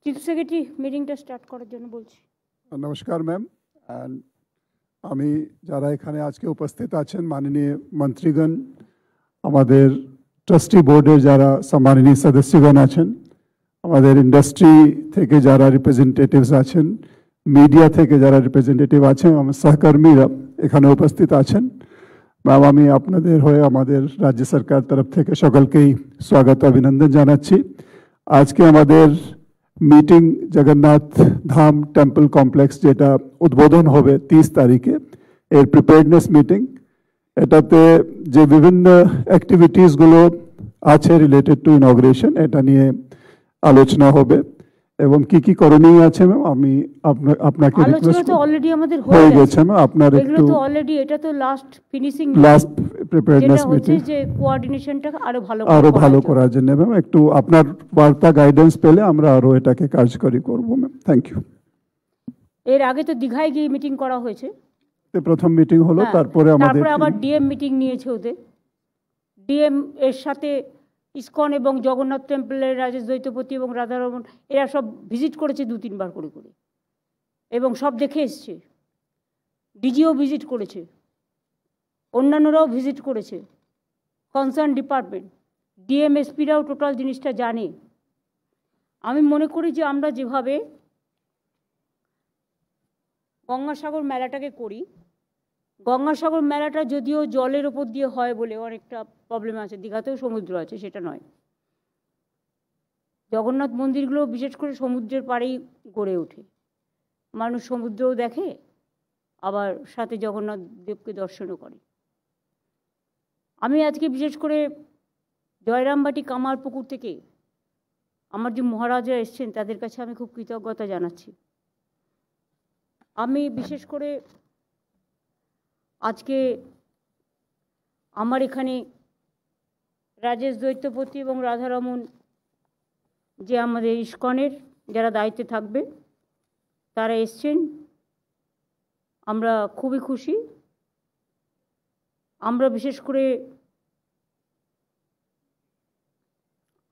Chief secretary মিটিংটা start করার জন্য বলছি। নমস্কার ম্যাম। আমি যারা এখানে আজকে উপস্থিত আছেন, মাননীয় মন্ত্রীগণ, আমাদের ট্রাস্টি বোর্ডের যারা সম্মাননীয় সদস্যগণ আছেন, আমাদের ইন্ডাস্ট্রি থেকে যারা রিপ্রেজেন্টেটিভস আছেন, মিডিয়া থেকে যারা রিপ্রেজেন্টেটিভ আছেন, আমার সহকর্মীরা এখানে উপস্থিত আছেন, ম্যাম আমি আপনাদের হয়ে আমাদের রাজ্য সরকার তরফ থেকে সকলকেই স্বাগত অভিনন্দন জানাচ্ছি। আজকে আমাদের meeting Jagannath Dham temple complex যেটা উদ্বোধন হবে 30 তারিখে, এর প্রিপেয়ারনেস মিটিং। এটাতে যে বিভিন্ন অ্যাক্টিভিটিসগুলো আছে রিলেটেড টু ইনগ্রেশন, এটা নিয়ে আলোচনা হবে এবং কি কি করণীয় আছে ম্যাম আমি আপনাকে রিকোয়েস্ট তো অলরেডি আমাদের হয়ে গেছে ম্যাম, আপনার একটু তো অলরেডি এটা তো last finishing last preparedness meeting যে কোঅর্ডিনেশনটা আরো ভালো করার জন্য ম্যাম একটু আপনার বার্তা গাইডেন্স পেলে আমরা আরো এটাকে কার্যকরী করব ম্যাম। Thank you. এর আগে তো দীঘায় গিয়ে মিটিং করা হয়েছে, প্রথম মিটিং হলো, তারপরে আবার ডিএম মিটিং নিয়েছে ওদের। ডিএম এর সাথে ইসকন এবং জগন্নাথ টেম্পলের রাজেশ দ্বৈতপতি এবং রাধারমণ এরা সব ভিজিট করেছে 2-3 বার করে এবং সব দেখে এসছে। ডিজিও ভিজিট করেছে, অন্যান্যরাও ভিজিট করেছে, কনসার্ন ডিপার্টমেন্ট, ডিএমএসপিরাও টোটাল জিনিসটা জানে। আমি মনে করি যে আমরা যেভাবে গঙ্গাসাগর মেলাটাকে করি, গঙ্গাসাগর মেলাটা যদিও জলের ওপর দিয়ে হয় বলে অনেকটা প্রবলেম আছে, দীঘাতেও সমুদ্র আছে সেটা নয়, জগন্নাথ মন্দিরগুলো বিশেষ করে সমুদ্রের পাড়েই গড়ে ওঠে, মানুষ সমুদ্রও দেখে আবার সাথে জগন্নাথ দেবকে দর্শনও করে। আমি আজকে বিশেষ করে জয়রামবাটি কামারপুকুর থেকে আমার যে মহারাজরা এসছেন তাদের কাছে আমি খুব কৃতজ্ঞতা জানাচ্ছি। আমি বিশেষ করে আজকে আমার এখানে রাজেশ দ্বৈতপতি এবং রাধারমণ যে আমাদের ইসকনের যারা দায়িত্বে থাকবে তারা এসছেন, আমরা খুবই খুশি। আমরা বিশেষ করে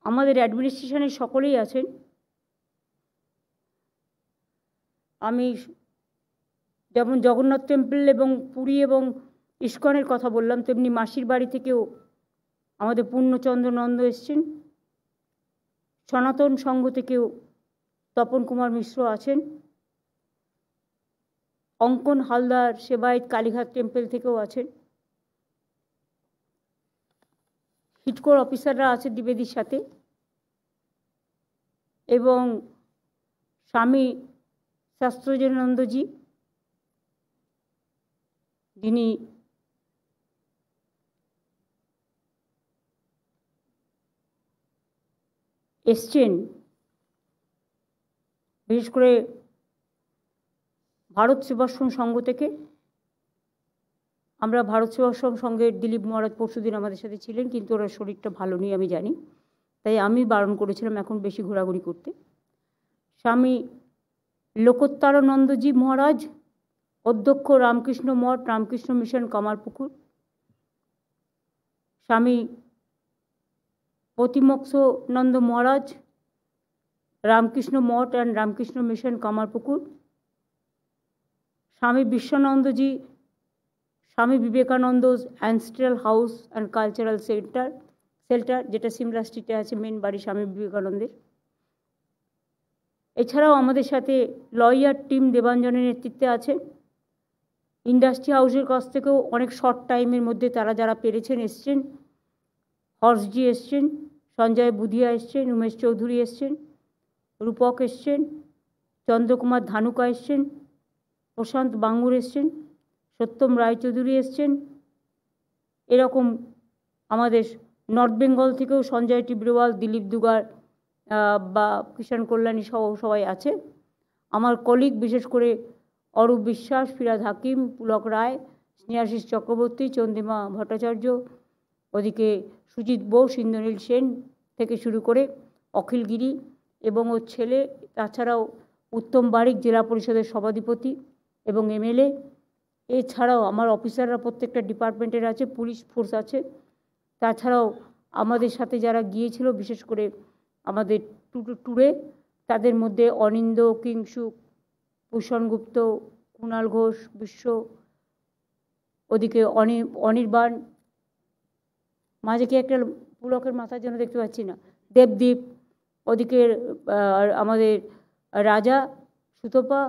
আমাদের অ্যাডমিনিস্ট্রেশনের সকলেই আছেন। আমি যেমন জগন্নাথ টেম্পল এবং পুরী এবং ইসকনের কথা বললাম, তেমনি মাসির বাড়ি থেকেও আমাদের পূর্ণচন্দ্র নন্দ এসছেন, সনাতন সংঘ থেকেও তপন কুমার মিশ্র আছেন, অঙ্কন হালদার সেবায়ত কালীঘাট টেম্পল থেকেও আছেন, হিটকোর অফিসাররা আছে দ্বিবেদীর সাথে, এবং স্বামী শাস্ত্রজনানন্দজি যিনি এসছেন বিশেষ করে ভারত সেবাশ্রম সংঘ থেকে। আমরা ভারত সেবাশ্রম সংঘের দিলীপ মহারাজ পরশুদিন আমাদের সাথে ছিলেন, কিন্তু ওরা শরীরটা ভালো নেই আমি জানি, তাই আমি বারণ করেছিলাম এখন বেশি ঘোরাঘুরি করতে। স্বামী লোকোত্তরানন্দজি মহারাজ, অধ্যক্ষ Ramakrishna Math Ramakrishna Mission Kamarpukur, Swami Pratimokshananda Maharaj Ramakrishna Math and Ramakrishna Mission Kamarpukur, Swami Biswanandaji Swami Vivekananda ancestral house and cultural centre যেটা সিমলা স্ট্রিটে আছে, মেন বাড়ি স্বামী বিবেকানন্দের। এছাড়াও আমাদের সাথে লয়ার টিম দেবাঞ্জনের নেতৃত্বে আছে। ইন্ডাস্ট্রি হাউসের কাছ থেকেও অনেক শর্ট টাইমের মধ্যে তারা যারা পেরেছেন এসছেন। হর্ষজি এসছেন, সঞ্জয় বুধিয়া এসছেন, উমেশ চৌধুরী এসছেন, রূপক এসছেন, চন্দ্রকুমার ধানুকা এসছেন, প্রশান্ত বাঙ্গুর এসছেন, সত্যম রায়চৌধুরী এসছেন। এরকম আমাদের নর্থ বেঙ্গল থেকেও সঞ্জয় টিব্রওয়াল, দিলীপ দুগার বা কিষাণ কল্যাণী সহ সবাই আছে। আমার কলিগ বিশেষ করে অরূপ বিশ্বাস, ফিরাদ হাকিম, পুলক রায়, স্নেহাশিস চক্রবর্তী, চন্দ্রিমা ভট্টাচার্য, ওদিকে সুজিত বোস, ইন্দ্রনীল সেন থেকে শুরু করে অখিল গিরি এবং ওর ছেলে, তাছাড়াও উত্তম বারিক জেলা পরিষদের সভাধিপতি এবং এমএলএ। এছাড়াও আমার অফিসাররা প্রত্যেকটা ডিপার্টমেন্টের আছে, পুলিশ ফোর্স আছে। তাছাড়াও আমাদের সাথে যারা গিয়েছিল বিশেষ করে আমাদের ট্যুরে, তাদের মধ্যে অনিন্দ, কিংসুক, ভূষণ গুপ্ত, কুণাল ঘোষ, বিশ্ব, ওদিকে অনির্বাণ, মাঝে কি একটা পুলকের মাথার জন্য দেখতে পাচ্ছি না, দেবদীপ, ওদিকে আমাদের রাজা, সুতপা,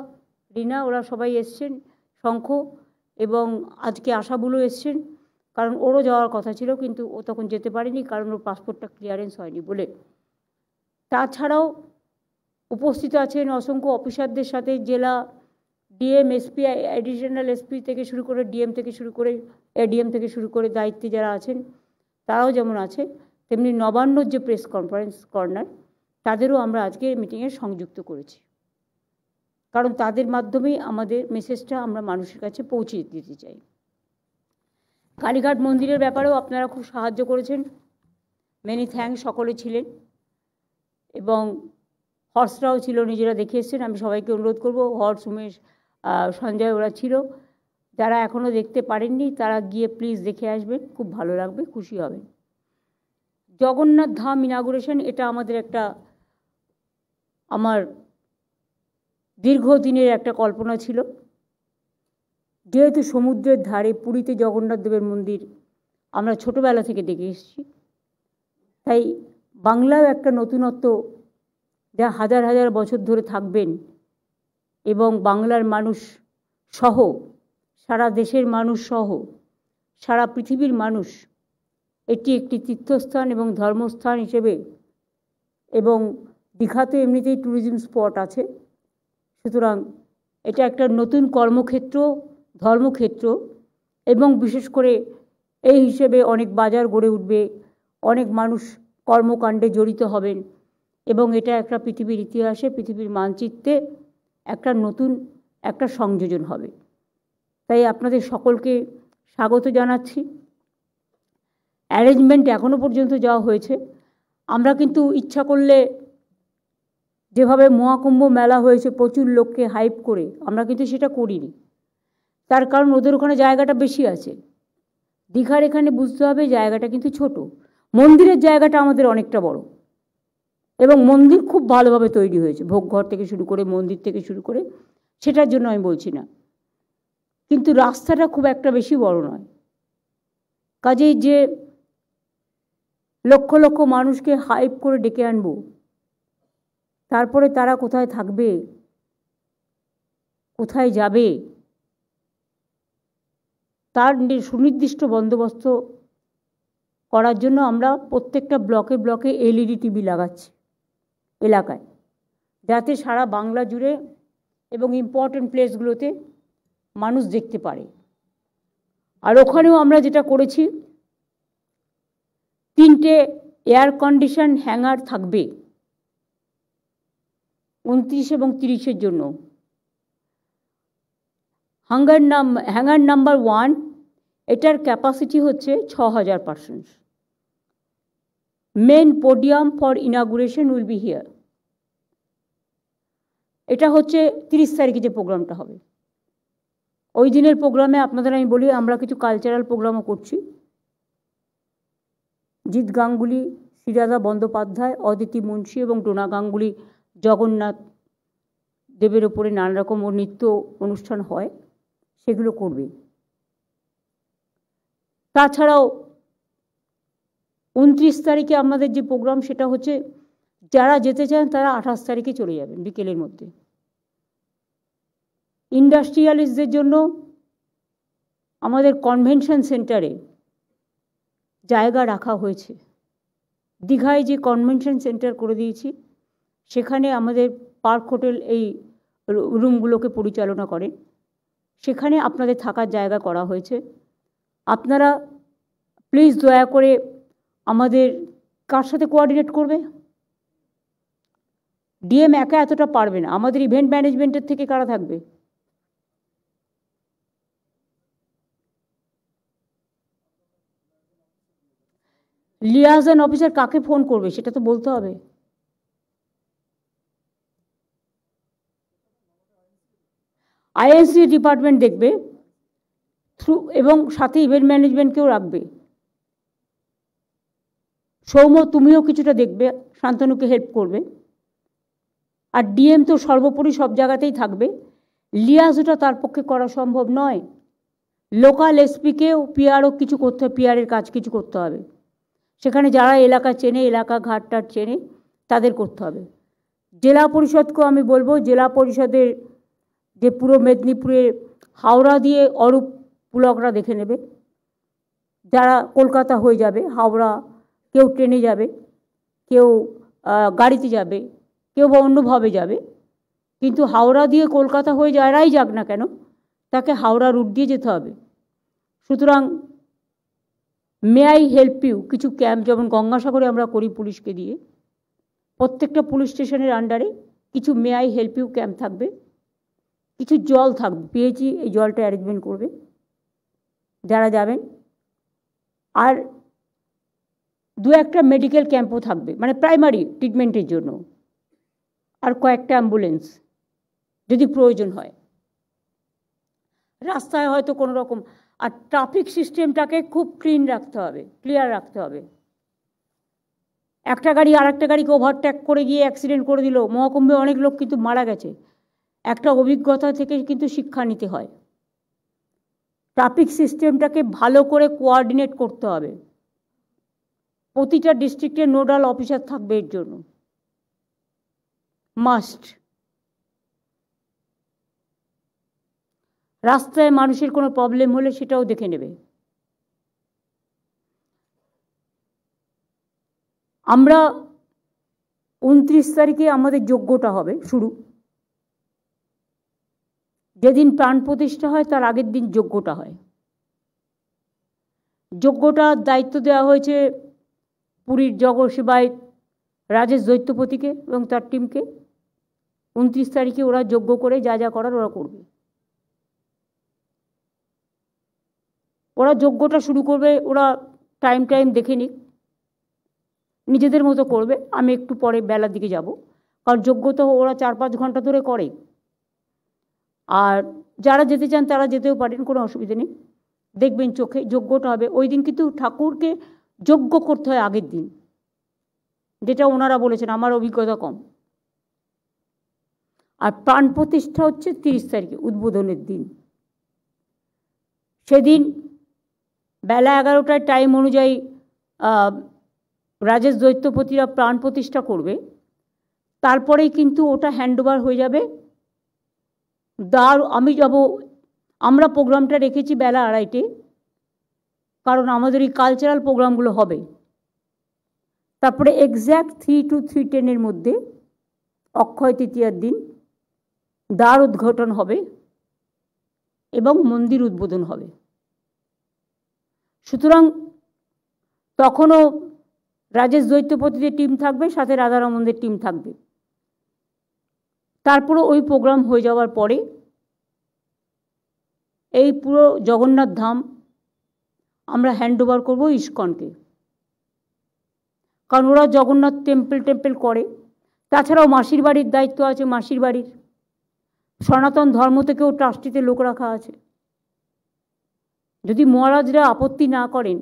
রিনা, ওরা সবাই এসছেন, শঙ্খ, এবং আজকে আশাবুলও এসছেন, কারণ ওরও যাওয়ার কথা ছিল কিন্তু ও তখন যেতে পারেনি কারণ ওর পাসপোর্টটা ক্লিয়ারেন্স হয়নি বলে। তাছাড়াও উপস্থিত আছেন অসংখ্য অফিসারদের সাথে, জেলা ডিএম, এসপি, অ্যাডিশনাল এসপি থেকে শুরু করে ডিএম থেকে শুরু করে এডিএম থেকে শুরু করে দায়িত্বে যারা আছেন তারাও যেমন আছে, তেমনি নবান্নর যে প্রেস কনফারেন্স কর্নার তাদেরও আমরা আজকে মিটিংয়ে সংযুক্ত করেছি, কারণ তাদের মাধ্যমেই আমাদের মেসেজটা আমরা মানুষের কাছে পৌঁছে দিতে চাই। কালীঘাট মন্দিরের ব্যাপারেও আপনারা খুব সাহায্য করেছেন, মেনি থ্যাঙ্কস, সকলে ছিলেন এবং হর্সরাও ছিল, নিজেরা দেখে এসছেন। আমি সবাইকে অনুরোধ করব, হর্স, উমেশ, সঞ্জয় ওরা ছিল, যারা এখনও দেখতে পারেননি তারা গিয়ে প্লিজ দেখে আসবেন, খুব ভালো লাগবে, খুশি হবেন। জগন্নাথ ধাম ইনাগুরেশন, এটা আমাদের আমার দীর্ঘদিনের একটা কল্পনা ছিল। যেহেতু সমুদ্রের ধারে পুরীতে জগন্নাথ দেবের মন্দির আমরা ছোটোবেলা থেকে দেখে এসেছি, তাই বাংলাও একটা নতুনত্ব যা হাজার হাজার বছর ধরে থাকবেন এবং বাংলার মানুষ সহ, সারা দেশের মানুষ সহ, সারা পৃথিবীর মানুষ এটি একটি তীর্থস্থান এবং ধর্মস্থান হিসেবে, এবং দীঘাতে এমনিতেই ট্যুরিজম স্পট আছে, সুতরাং এটা একটা নতুন কর্মক্ষেত্র, ধর্মক্ষেত্র, এবং বিশেষ করে এই হিসেবে অনেক বাজার গড়ে উঠবে, অনেক মানুষ কর্মকাণ্ডে জড়িত হবেন এবং এটা একটা পৃথিবীর ইতিহাসে, পৃথিবীর মানচিত্রে একটা নতুন একটা সংযোজন হবে। তাই আপনাদের সকলকে স্বাগত জানাচ্ছি। অ্যারেঞ্জমেন্ট এখনও পর্যন্ত যাওয়া হয়েছে, আমরা কিন্তু ইচ্ছা করলে যেভাবে মহাকুম্ভ মেলা হয়েছে প্রচুর লোককে হাইপ করে, আমরা কিন্তু সেটা করিনি, তার কারণ ওদের ওখানে জায়গাটা বেশি আছে। দীঘার এখানে বুঝতে হবে জায়গাটা কিন্তু ছোট, মন্দিরের জায়গাটা আমাদের অনেকটা বড় এবং মন্দির খুব ভালোভাবে তৈরি হয়েছে, ভোগঘর থেকে শুরু করে মন্দির থেকে শুরু করে, সেটার জন্য আমি বলছি না, কিন্তু রাস্তাটা খুব একটা বেশি বড় নয়। কাজেই যে লক্ষ লক্ষ মানুষকে হাইপ করে ডেকে আনবো, তারপরে তারা কোথায় থাকবে, কোথায় যাবে, তার সুনির্দিষ্ট বন্দোবস্ত করার জন্য আমরা প্রত্যেকটা ব্লকে ব্লকে এলইডি টিভি লাগাচ্ছি এলাকায়, যাতে সারা বাংলা জুড়ে এবং ইম্পর্টেন্ট প্লেসগুলোতে মানুষ দেখতে পারে। আর ওখানেও আমরা যেটা করেছি, 3টে এয়ার কন্ডিশন হ্যাঙ্গার থাকবে 29 এবং 30-এর জন্য। হ্যাঙ্গার নাম্বার 1, এটার ক্যাপাসিটি হচ্ছে 6000 persons. Main podium for inauguration will be here. এটা হচ্ছে 30 তারিখে যে প্রোগ্রামটা হবে, ওই দিনের প্রোগ্রামে আপনাদের আমি বলি আমরা কিছু কালচারাল প্রোগ্রামও করছি। জিৎ গাঙ্গুলি, শ্রীরাধা বন্দ্যোপাধ্যায়, অদিতি মুন্সি এবং ডোনা গাঙ্গুলি জগন্নাথ দেবের ওপরে নানা রকম নৃত্য অনুষ্ঠান হয়, সেগুলো করবে। তাছাড়াও 29 তারিখে আমাদের যে প্রোগ্রাম সেটা হচ্ছে, যারা যেতে চান তারা 28 তারিখে চলে যাবেন বিকেলের মধ্যে। ইন্ডাস্ট্রিয়ালিস্টদের জন্য আমাদের কনভেনশন সেন্টারে জায়গা রাখা হয়েছে। দীঘায় যে কনভেনশন সেন্টার করে দিয়েছি, সেখানে আমাদের পার্ক হোটেল এই রুমগুলোকে পরিচালনা করে, সেখানে আপনাদের থাকার জায়গা করা হয়েছে। আপনারা প্লিজ দয়া করে আমাদের কার সাথে কোঅর্ডিনেট করবে, ডিএম একা এতটা পারবে না, আমাদের ইভেন্ট ম্যানেজমেন্টের থেকে কারা থাকবে, লিয়াজন অফিসার কাকে ফোন করবে সেটা তো বলতে হবে। আইএনসি ডিপার্টমেন্ট দেখবে থ্রু, এবং সাথে ইভেন্ট ম্যানেজমেন্টকেও রাখবে। সৌম্য তুমিও কিছুটা দেখবে, শান্তনুকে হেল্প করবে। আর ডিএম তো সর্বোপরি সব জায়গাতেই থাকবে, লিয়াজটা তার পক্ষে করা সম্ভব নয়। লোকাল এসপিকেও পিআরও কিছু করতে হবে, পিআরের কাজ কিছু করতে হবে, সেখানে যারা এলাকা চেনে, এলাকা ঘাটটাট চেনে, তাদের করতে হবে। জেলা পরিষদকেও আমি বলবো, জেলা পরিষদের যে পুরো মেদিনীপুরে হাওড়া দিয়ে অরূপ পুলকরা দেখে নেবে, যারা কলকাতা হয়ে যাবে, হাওড়া কেউ ট্রেনে যাবে, কেউ গাড়িতে যাবে, কেউ বা অন্যভাবে যাবে, কিন্তু হাওড়া দিয়ে কলকাতা হয়ে যারাই যাক না কেন, তাকে হাওড়া রুট দিয়ে যেতে হবে। সুতরাং মে আই হেল্প ইউ কিছু ক্যাম্প, যেমন গঙ্গাসাগরে আমরা করি পুলিশকে দিয়ে, প্রত্যেকটা পুলিশ স্টেশনের আন্ডারে কিছু may I help you camp থাকবে, কিছু জল থাকবে, পিএইচই এই জলটা অ্যারেঞ্জমেন্ট করবে যারা যাবেন, আর দু একটা মেডিকেল ক্যাম্পও থাকবে, মানে প্রাইমারি ট্রিটমেন্টের জন্য, আর কয়েকটা অ্যাম্বুলেন্স যদি প্রয়োজন হয়। রাস্তায় হয়তো কোনো রকম, আর ট্রাফিক সিস্টেমটাকে খুব ক্লিন রাখতে হবে, ক্লিয়ার রাখতে হবে। একটা গাড়ি আর একটা গাড়িকে ওভারটেক করে গিয়ে অ্যাক্সিডেন্ট করে দিল, মহাকুম্ভে অনেক লোক কিন্তু মারা গেছে। একটা অভিজ্ঞতা থেকে কিন্তু শিক্ষা নিতে হয়। ট্রাফিক সিস্টেমটাকে ভালো করে কোঅর্ডিনেট করতে হবে, প্রতিটা ডিস্ট্রিক্টের নোডাল অফিসার থাকবে এর জন্য, মাস্ট। রাস্তায় মানুষের কোনো প্রবলেম হলে সেটাও দেখে নেবে। আমরা 29 তারিখে আমাদের যজ্ঞটা হবে শুরু, যেদিন প্রাণ প্রতিষ্ঠা হয় তার আগের দিন যজ্ঞটা হয়। যজ্ঞটার দায়িত্ব দেওয়া হয়েছে পুরীর জগসেবায় রাজেশ দৈত্যপতিকে এবং তার টিমকে। 29 তারিখে ওরা যজ্ঞ করে যা যা করার ওরা করবে। ওরা যজ্ঞটা শুরু করবে, ওরা টাইম দেখে নিক, নিজেদের মতো করবে। আমি একটু পরে বেলার দিকে যাব, কারণ যজ্ঞ তো ওরা 4-5 ঘন্টা ধরে করে। আর যারা যেতে চান তারা যেতেও পারেন, কোনো অসুবিধা নেই। দেখবেন চোখে যজ্ঞটা হবে ওই দিন, কিন্তু ঠাকুরকে যজ্ঞ করতে হয় আগের দিন, যেটা ওনারা বলেছেন, আমার অভিজ্ঞতা কম। আর প্রাণ প্রতিষ্ঠা হচ্ছে 30 তারিখে, উদ্বোধনের দিন। সেদিন বেলা 11টায় টাইম অনুযায়ী রাজেশ দৈত্যপতিরা প্রাণ প্রতিষ্ঠা করবে। তারপরেই কিন্তু ওটা হ্যান্ডওভার হয়ে যাবে। আমি যাব, আমরা প্রোগ্রামটা রেখেছি বেলা 2:30, কারণ আমাদের এই কালচারাল প্রোগ্রামগুলো হবে। তারপরে এক্স্যাক্ট 3 to 3:10 মধ্যে অক্ষয় তৃতীয়ার দিন দ্বার উদ্ঘাটন হবে এবং মন্দির উদ্বোধন হবে। সুতরাং তখনও রাজেশ দৈত্যপতিদের টিম থাকবে, সাথে রাধারমণদের টিম থাকবে। তারপরে ওই প্রোগ্রাম হয়ে যাওয়ার পরে এই পুরো জগন্নাথ ধাম আমরা হ্যান্ডওভার করব ইস্কনকে, কারণ ওরা জগন্নাথ টেম্পল করে। তাছাড়াও মাসির বাড়ির দায়িত্ব আছে, মাসির বাড়ির সনাতন ধর্ম থেকেও ট্রাস্টিতে লোক রাখা আছে। যদি মহারাজরা আপত্তি না করেন,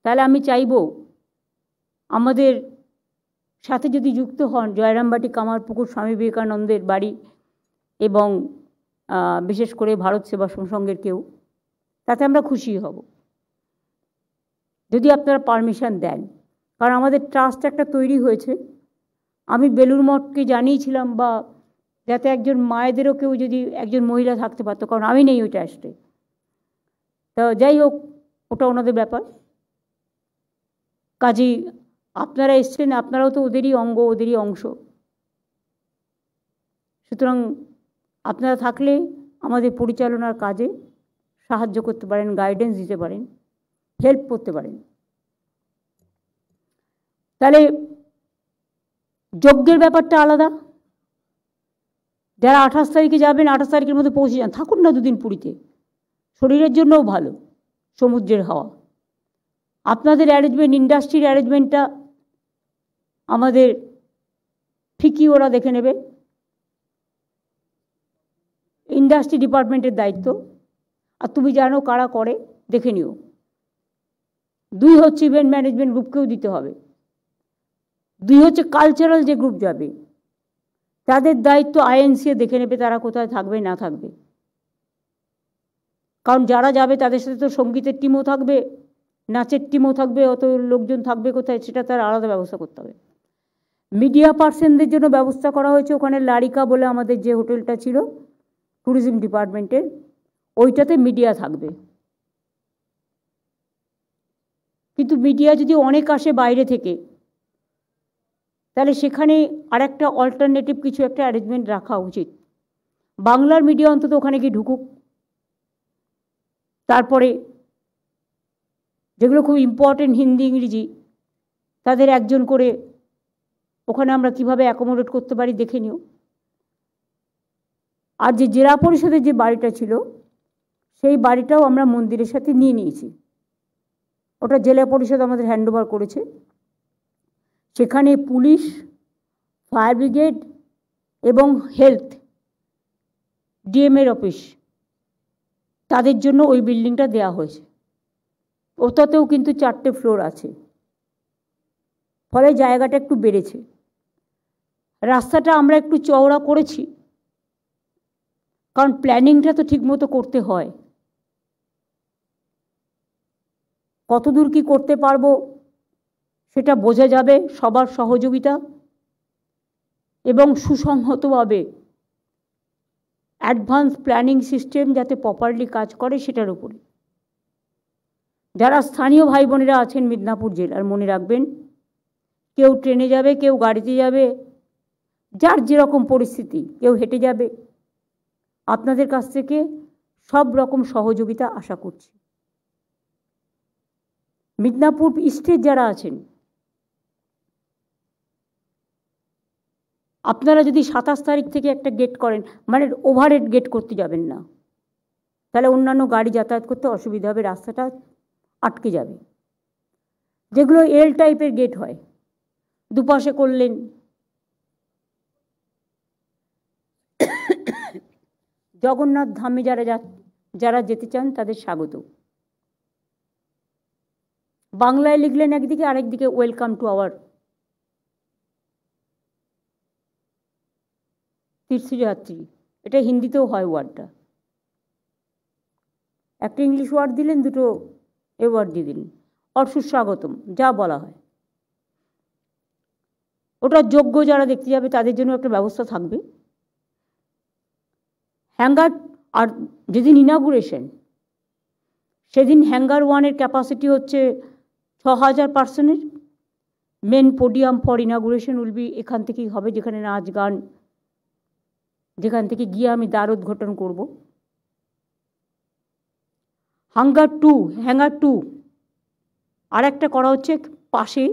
তাহলে আমি চাইব আমাদের সাথে যদি যুক্ত হন জয়রামবাটি, কামারপুকুর, স্বামী বিবেকানন্দের বাড়ি এবং বিশেষ করে ভারত সেবাশ্রম সংঘের কেউ, তাতে আমরা খুশি হব যদি আপনারা পারমিশন দেন। কারণ আমাদের ট্রাস্ট একটা তৈরি হয়েছে, আমি বেলুড় মঠকে জানিয়েছিলাম, বা যাতে একজন মায়েদেরও কেউ যদি একজন মহিলা থাকতে পারতো, কারণ আমি নেই ওই ট্রাস্টে। তো যাই হোক, ওটা ওনাদের ব্যাপার। কাজেই আপনারা এসছেন, আপনারাও তো ওদেরই অঙ্গ, ওদেরই অংশ। সুতরাং আপনারা থাকলে আমাদের পরিচালনার কাজে সাহায্য করতে পারেন, গাইডেন্স দিতে পারেন, হেল্প করতে পারেন। তাহলে যজ্ঞের ব্যাপারটা আলাদা। যারা 28 তারিখে যাবেন, 28 তারিখের মধ্যে পৌঁছে যান, থাকুন না 2 দিন পুরীতে, শরীরের জন্যও ভালো, সমুদ্রের হাওয়া। আপনাদের অ্যারেঞ্জমেন্ট, ইন্ডাস্ট্রির অ্যারেঞ্জমেন্টটা আমাদের ঠিকই ওরা দেখে নেবে, ইন্ডাস্ট্রি ডিপার্টমেন্টের দায়িত্ব। আর তুমি জানো কারা করে, দেখে নিও। 2 হচ্ছে ইভেন্ট ম্যানেজমেন্ট গ্রুপকেও দিতে হবে। 2 হচ্ছে কালচারাল যে গ্রুপ যাবে, তাদের দায়িত্ব আইএনসি দেখে নেবে তারা কোথায় থাকবে না থাকবে, কারণ যারা যাবে তাদের সাথে তো সঙ্গীতের টিমও থাকবে, নাচের টিমও থাকবে, অত লোকজন থাকবে কোথায় সেটা তার আলাদা ব্যবস্থা করতে হবে। মিডিয়া পার্সনদের জন্য ব্যবস্থা করা হয়েছে, ওখানে লারিকা বলে আমাদের যে হোটেলটা ছিল ট্যুরিজম ডিপার্টমেন্টের, ওইটাতে মিডিয়া থাকবে। কিন্তু মিডিয়া যদি অনেক আসে বাইরে থেকে, তাহলে সেখানে আরেকটা অল্টারনেটিভ কিছু একটা অ্যারেঞ্জমেন্ট রাখা উচিত। বাংলার মিডিয়া অন্তত ওখানে কি ঢুকুক, তারপরে যেগুলো খুব ইম্পর্টেন্ট হিন্দি ইংরেজি তাদের একজন করে ওখানে আমরা কিভাবে অ্যাকোমোডেট করতে পারি দেখে নিও। আর যে জেলা পরিষদের যে বাড়িটা ছিল সেই বাড়িটাও আমরা মন্দিরের সাথে নিয়ে নিয়েছি, ওটা জেলা পরিষদ আমাদের হ্যান্ডওভার করেছে। সেখানে পুলিশ, ফায়ার ব্রিগেড এবং হেলথ ডিএমের অফিস তাদের জন্য ওই বিল্ডিংটা দেওয়া হয়েছে। ওটাতেও কিন্তু 4টে ফ্লোর আছে, ফলে জায়গাটা একটু বেড়েছে। রাস্তাটা আমরা একটু চওড়া করেছি, কারণ প্ল্যানিংটা তো ঠিকমতো করতে হয়। কতদূর কি করতে পারবো সেটা বোঝা যাবে সবার সহযোগিতা এবং সুসংহতভাবে অ্যাডভান্স প্ল্যানিং সিস্টেম যাতে প্রপারলি কাজ করে সেটার উপরে। যারা স্থানীয় ভাই বোনেরা আছেন মিদনাপুর জেলার, মনে রাখবেন কেউ ট্রেনে যাবে, কেউ গাড়িতে যাবে, যার যেরকম পরিস্থিতি, কেউ হেঁটে যাবে, আপনাদের কাছ থেকে সব রকম সহযোগিতা আশা করছি। মিদনাপুর ইস্টের যারা আছেন, আপনারা যদি 27 তারিখ থেকে একটা গেট করেন, মানে ওভারহেড গেট করতে যাবেন না, তাহলে অন্যান্য গাড়ি যাতায়াত করতে অসুবিধা হবে, রাস্তাটা আটকে যাবে। যেগুলো এল টাইপের গেট হয় দুপাশে করলেন, জগন্নাথ ধামে যারা যেতে চান তাদের স্বাগত। বাংলায় লিখলেন একদিকে, আরেকদিকে ওয়েলকাম টু আওয়ার তীর্থযাত্রী, এটা হিন্দিতেও হয় ওয়ার্ডটা। একটা ইংলিশ ওয়ার্ড দিলেন, দুটো এ ওয়ার্ড দিয়ে দিলেন, আর সুস্বাগতম যা বলা হয়। ওটা যোগ্য যারা দেখতে যাবে তাদের জন্য একটা ব্যবস্থা থাকবে। হ্যাঙ্গার, আর যেদিন ইনাগুরেশন সেদিন হ্যাঙ্গার 1-এর ক্যাপাসিটি হচ্ছে 6000 পার্সনের। Main podium for inauguration will be এখান থেকেই হবে, যেখানে নাচ গান, যেখান থেকে গিয়ে আমি দ্বার উদ্ঘাটন করব। হ্যাঙ্গার 2 আর একটা করা হচ্ছে পাশে,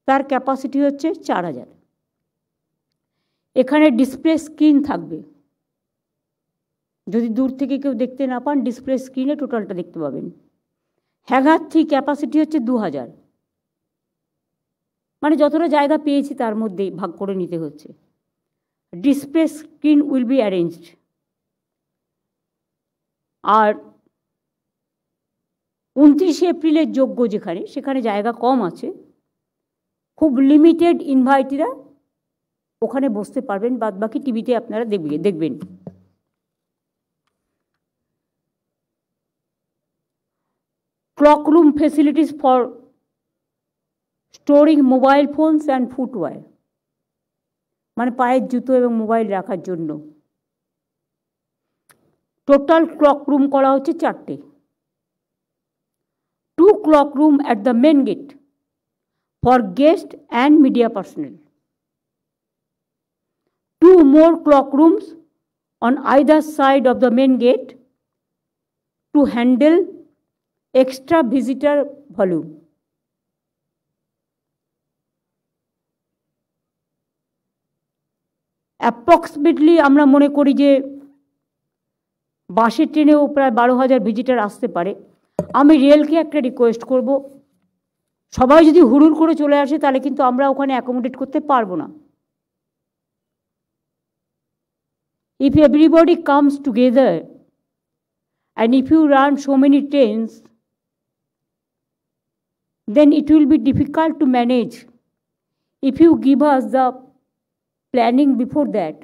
তার ক্যাপাসিটি হচ্ছে 4000। এখানে ডিসপ্লে স্ক্রিন থাকবে, যদি দূর থেকে কেউ দেখতে না পান ডিসপ্লে স্ক্রিনে টোটালটা দেখতে পাবেন। হ্যাঙ্গার 3 ক্যাপাসিটি হচ্ছে 2000, মানে যতটা জায়গা পেয়েছি তার মধ্যেই ভাগ করে নিতে হচ্ছে। Display screen will be arranged. আর 29 এপ্রিলের যোগ্য সেখানে জায়গা কম আছে, খুব লিমিটেড ইনভাইটিরা ওখানে বসতে পারবেন, বাদবাকি টিভিতে আপনারা দেখবেন। Clock room facilities for storing mobile phones and footwear, মানে পায়ের জুতো এবং মোবাইল রাখার জন্য। টোটাল ক্লক রুম করা হচ্ছে 4টে। 2 clock room at the main gate for guest and media personnel. 2 more clock rooms on either side of the main gate to handle extra visitor volume. Approximately আমরা মনে করি যে বাসে ট্রেনেও প্রায় 12,000 ভিজিটার আসতে পারে। আমি রেলকে একটা রিকোয়েস্ট করব, সবাই যদি হুড়ুর করে চলে আসে তাহলে কিন্তু আমরা ওখানে অ্যাকোমোডেট করতে পারবো না। If everybody comes together and if you run so many trains, then it will be difficult to manage. If you give us the planning before that,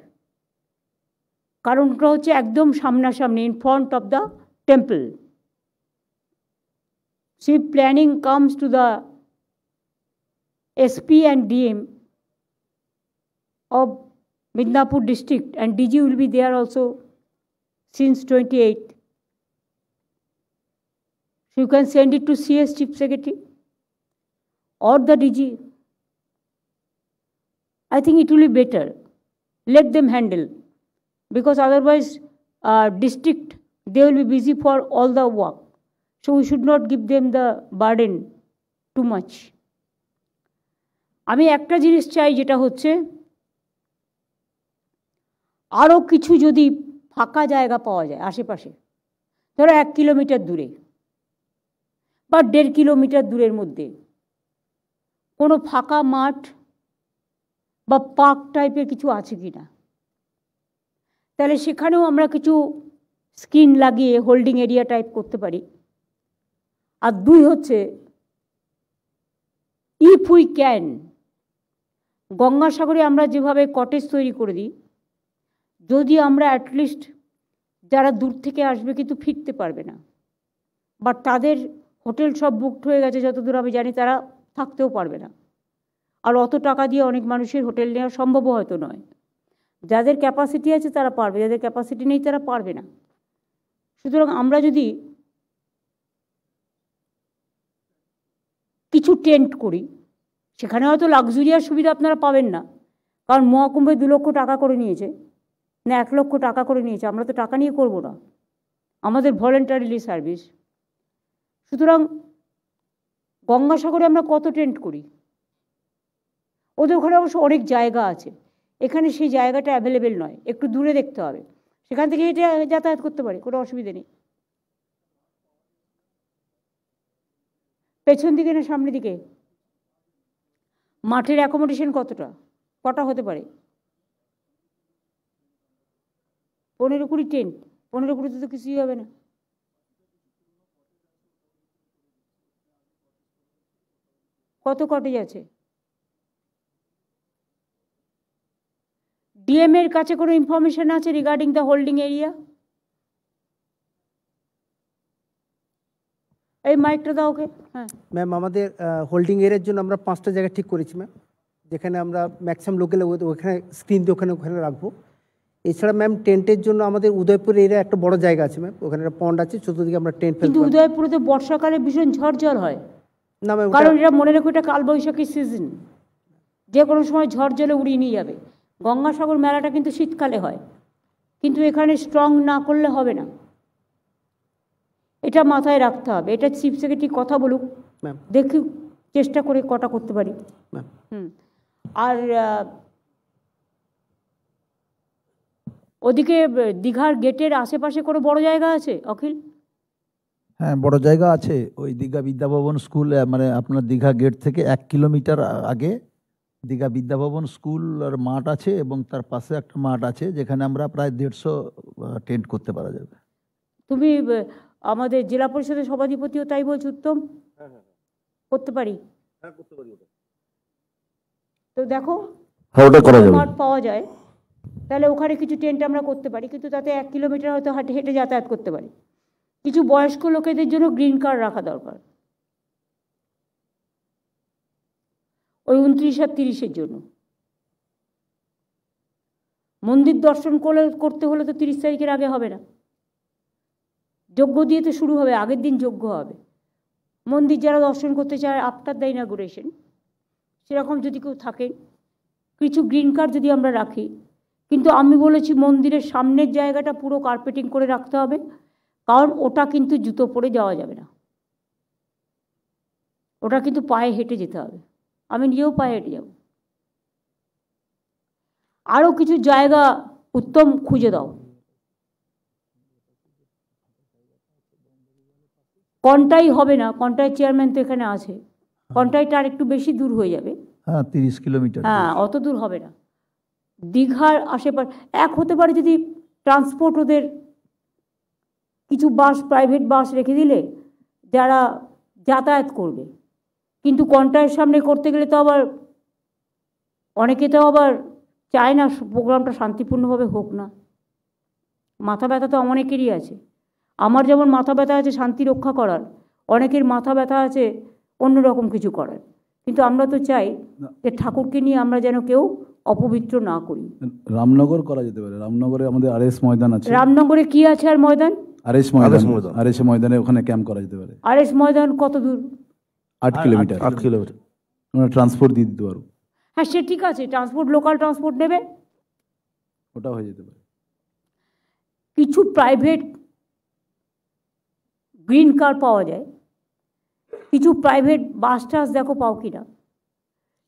কারণটা হচ্ছে একদম সামনাসামনি, in front of the temple. সেই planning comes to the SP and DM of Midnapur district, and DG will be there also since 28th. So you can send it to CS Chief Secretary or the DG. I think it will be better. Let them handle, because otherwise district, they will be busy for all the work. So we should not give them the burden too much. আমি একটা জিনিস চাই, যেটা হচ্ছে আরও কিছু যদি ফাঁকা জায়গা পাওয়া যায় আশেপাশে, ধরো 1 কিলোমিটার দূরে বা 1.5 কিলোমিটার দূরের মধ্যে কোনো ফাঁকা মাঠ বা পার্ক টাইপের কিছু আছে কি না, তাহলে সেখানেও আমরা কিছু স্ক্রিন লাগিয়ে হোল্ডিং এরিয়া টাইপ করতে পারি। আর 2 হচ্ছে, ইফ উই ক্যান, গঙ্গাসাগরে আমরা যেভাবে কটেজ তৈরি করে দিই, যদি আমরা অ্যাটলিস্ট যারা দূর থেকে আসবে কিন্তু ফিরতে পারবে না, বাট তাদের হোটেল সব বুকড হয়ে গেছে যতদূর আমি জানি, তারা থাকতেও পারবে না, আর অত টাকা দিয়ে অনেক মানুষের হোটেল নেওয়া সম্ভবও হয়তো নয়। যাদের ক্যাপাসিটি আছে তারা পারবে, যাদের ক্যাপাসিটি নেই তারা পারবে না। সুতরাং আমরা যদি কিছু টেন্ট করি, সেখানে হয়তো লাক্সুরিয়াস সুবিধা আপনারা পাবেন না, কারণ মহাকুম্ভে 2 লক্ষ টাকা করে নিয়েছে, না 1 লক্ষ টাকা করে নিয়েছে। আমরা তো টাকা নিয়ে করব না, আমাদের ভলেন্টারিলি সার্ভিস। সুতরাং গঙ্গাসাগরে আমরা কত টেন্ট করি, ওদের ওখানে অবশ্য অনেক জায়গা আছে, এখানে সেই জায়গাটা অ্যাভেলেবেল নয়, একটু দূরে দেখতে হবে, সেখান থেকে হেঁটে যাতায়াত করতে পারে, কোনো অসুবিধা নেই। পেছন দিকে না সামনের দিকে? মাঠের অ্যাকোমোডেশন কটা হতে পারে? 15-20 টেন্ট। 15-20 তো কিছুই হবে না। কত কটেজ আছে? ডিএম এর কাছে কোনো ইনফরমেশন আছে রিগার্ডিং দ্য হোল্ডিং এরিয়া? এই মাইকটা দাও ওকে। হ্যাঁ ম্যাম, আমাদের হোল্ডিং এরিয়ার জন্য আমরা 5টা জায়গা ঠিক করেছি ম্যাম, যেখানে আমরা ম্যাক্সিমাম লোকেল ওখানে স্ক্রিন দিয়ে ওখানে রাখবো। এছাড়া ম্যাম টেন্টের জন্য আমাদের উদয়পুর এরিয়া একটা বড় জায়গা আছে ম্যাম, ওখানে একটা পন্ড আছে, চতুর্দিকে আমরা টেন্ট ফেলতে। কিন্তু উদয়পুরে তো বর্ষাকালে ভীষণ ঝড় হয় না ম্যাম, কারণ এটা মনে রাখো এটা কালবৈশাখী সিজন, যে কোনো সময় ঝড় জলে উড়িয়ে নিয়ে যাবে। গঙ্গাসাগর মেলাটা কিন্তু শীতকালে হয়, কিন্তু এখানে স্ট্রং না করলে হবে না, এটা মাথায় রাখতে হবে। এটা চিফ সেক্রেটারি কথা বলুক, দেখি চেষ্টা করে কটা করতে পারি। আর ওদিকে দীঘার গেটের আশেপাশে কোনো বড় জায়গা আছে অখিল? হ্যাঁ, বড় জায়গা আছে। ওই দীঘা বিদ্যাভবন স্কুল, মানে আপনার দীঘা গেট থেকে 1 কিলোমিটার আগে দীঘা বিদ্যাভবন স্কুল আর মাঠ আছে, এবং তার পাশে একটা মাঠ আছে যেখানে আমরা প্রায় 150 টেন্ট করতে পারা যাবে। তুমি আমাদের জেলা পরিষদের সভাধিপতিও তাই বলছো উত্তম? করতে পারি। তো দেখো মাঠ পাওয়া যায়, তাহলে ওখানে কিছু টেন্ট আমরা করতে পারি, কিন্তু তাতে 1 কিলোমিটার হয়তো হেঁটে যাতায়াত করতে পারি। কিছু বয়স্ক লোকেদের জন্য গ্রিন কার্ড রাখা দরকার, ওই 29 আর 30-এর জন্য। মন্দির দর্শন করতে হলে তো 30 তারিখের আগে হবে না, যজ্ঞ দিয়ে তো শুরু হবে, আগের দিন যজ্ঞ হবে। মন্দির যারা দর্শন করতে চায় আফটার দ্য ইনাগুরেশন, সেরকম যদি কেউ থাকে, কিছু গ্রিন কার্ড যদি আমরা রাখি। কিন্তু আমি বলেছি মন্দিরের সামনের জায়গাটা পুরো কার্পেটিং করে রাখতে হবে, কারণ ওটা কিন্তু জুতো পরে যাওয়া যাবে না, ওটা কিন্তু পায়ে হেঁটে যেতে হবে। আমি নিজেও পায়ে হেঁটে যাব। আরও কিছু জায়গা উত্তম খুঁজে দাও। কন্টাই হবে না, কন্টাই চেয়ারম্যান তো এখানে আছে, কন্টাইটা আর একটু বেশি দূর হয়ে যাবে। হ্যাঁ, 30 কিলোমিটার। হ্যাঁ, অত দূর হবে না। দীঘার আশেপাশে হতে পারে যদি ট্রান্সপোর্ট ওদের কিছু বাস, প্রাইভেট বাস রেখে দিলে যারা যাতায়াত করবে। কিন্তু কন্টাইয়ের সামনে করতে গেলে তো আবার অনেকে তো আবার চায় না প্রোগ্রামটা শান্তিপূর্ণভাবে হোক না? মাথা ব্যথা তো অনেকেরই আছে। আমার যেমন মাথা ব্যথা আছে শান্তি রক্ষা করার, অনেকের মাথা ব্যথা আছে অন্যরকম কিছু করার। কিন্তু আমরা তো চাই যে ঠাকুরকে নিয়ে আমরা যেন কেউ অপবিত্র না করি। রামনগর করা যেতে পারে। রামনগরে আমাদের আরএস ময়দান আছে। রামনগরে কি আছে আর ময়দান? আরএস ময়দান, আরএস ময়দানে ওখানে ক্যাম্প করা যেতে পারে। আরএস ময়দান কত দূর? 8 কিলোমিটার। 8 কিলোমিটার আমরা ট্রান্সপোর্ট দিয়ে দিতে পারবো। হ্যাঁ, সে ঠিক আছে, ট্রান্সপোর্ট, লোকাল ট্রান্সপোর্ট নেবে, ওটাও হয়ে যেতে পারে। কিছু প্রাইভেট গ্রিন কার পাওয়া যায়, কিছু প্রাইভেট বাস টাস দেখো পাও কিনা,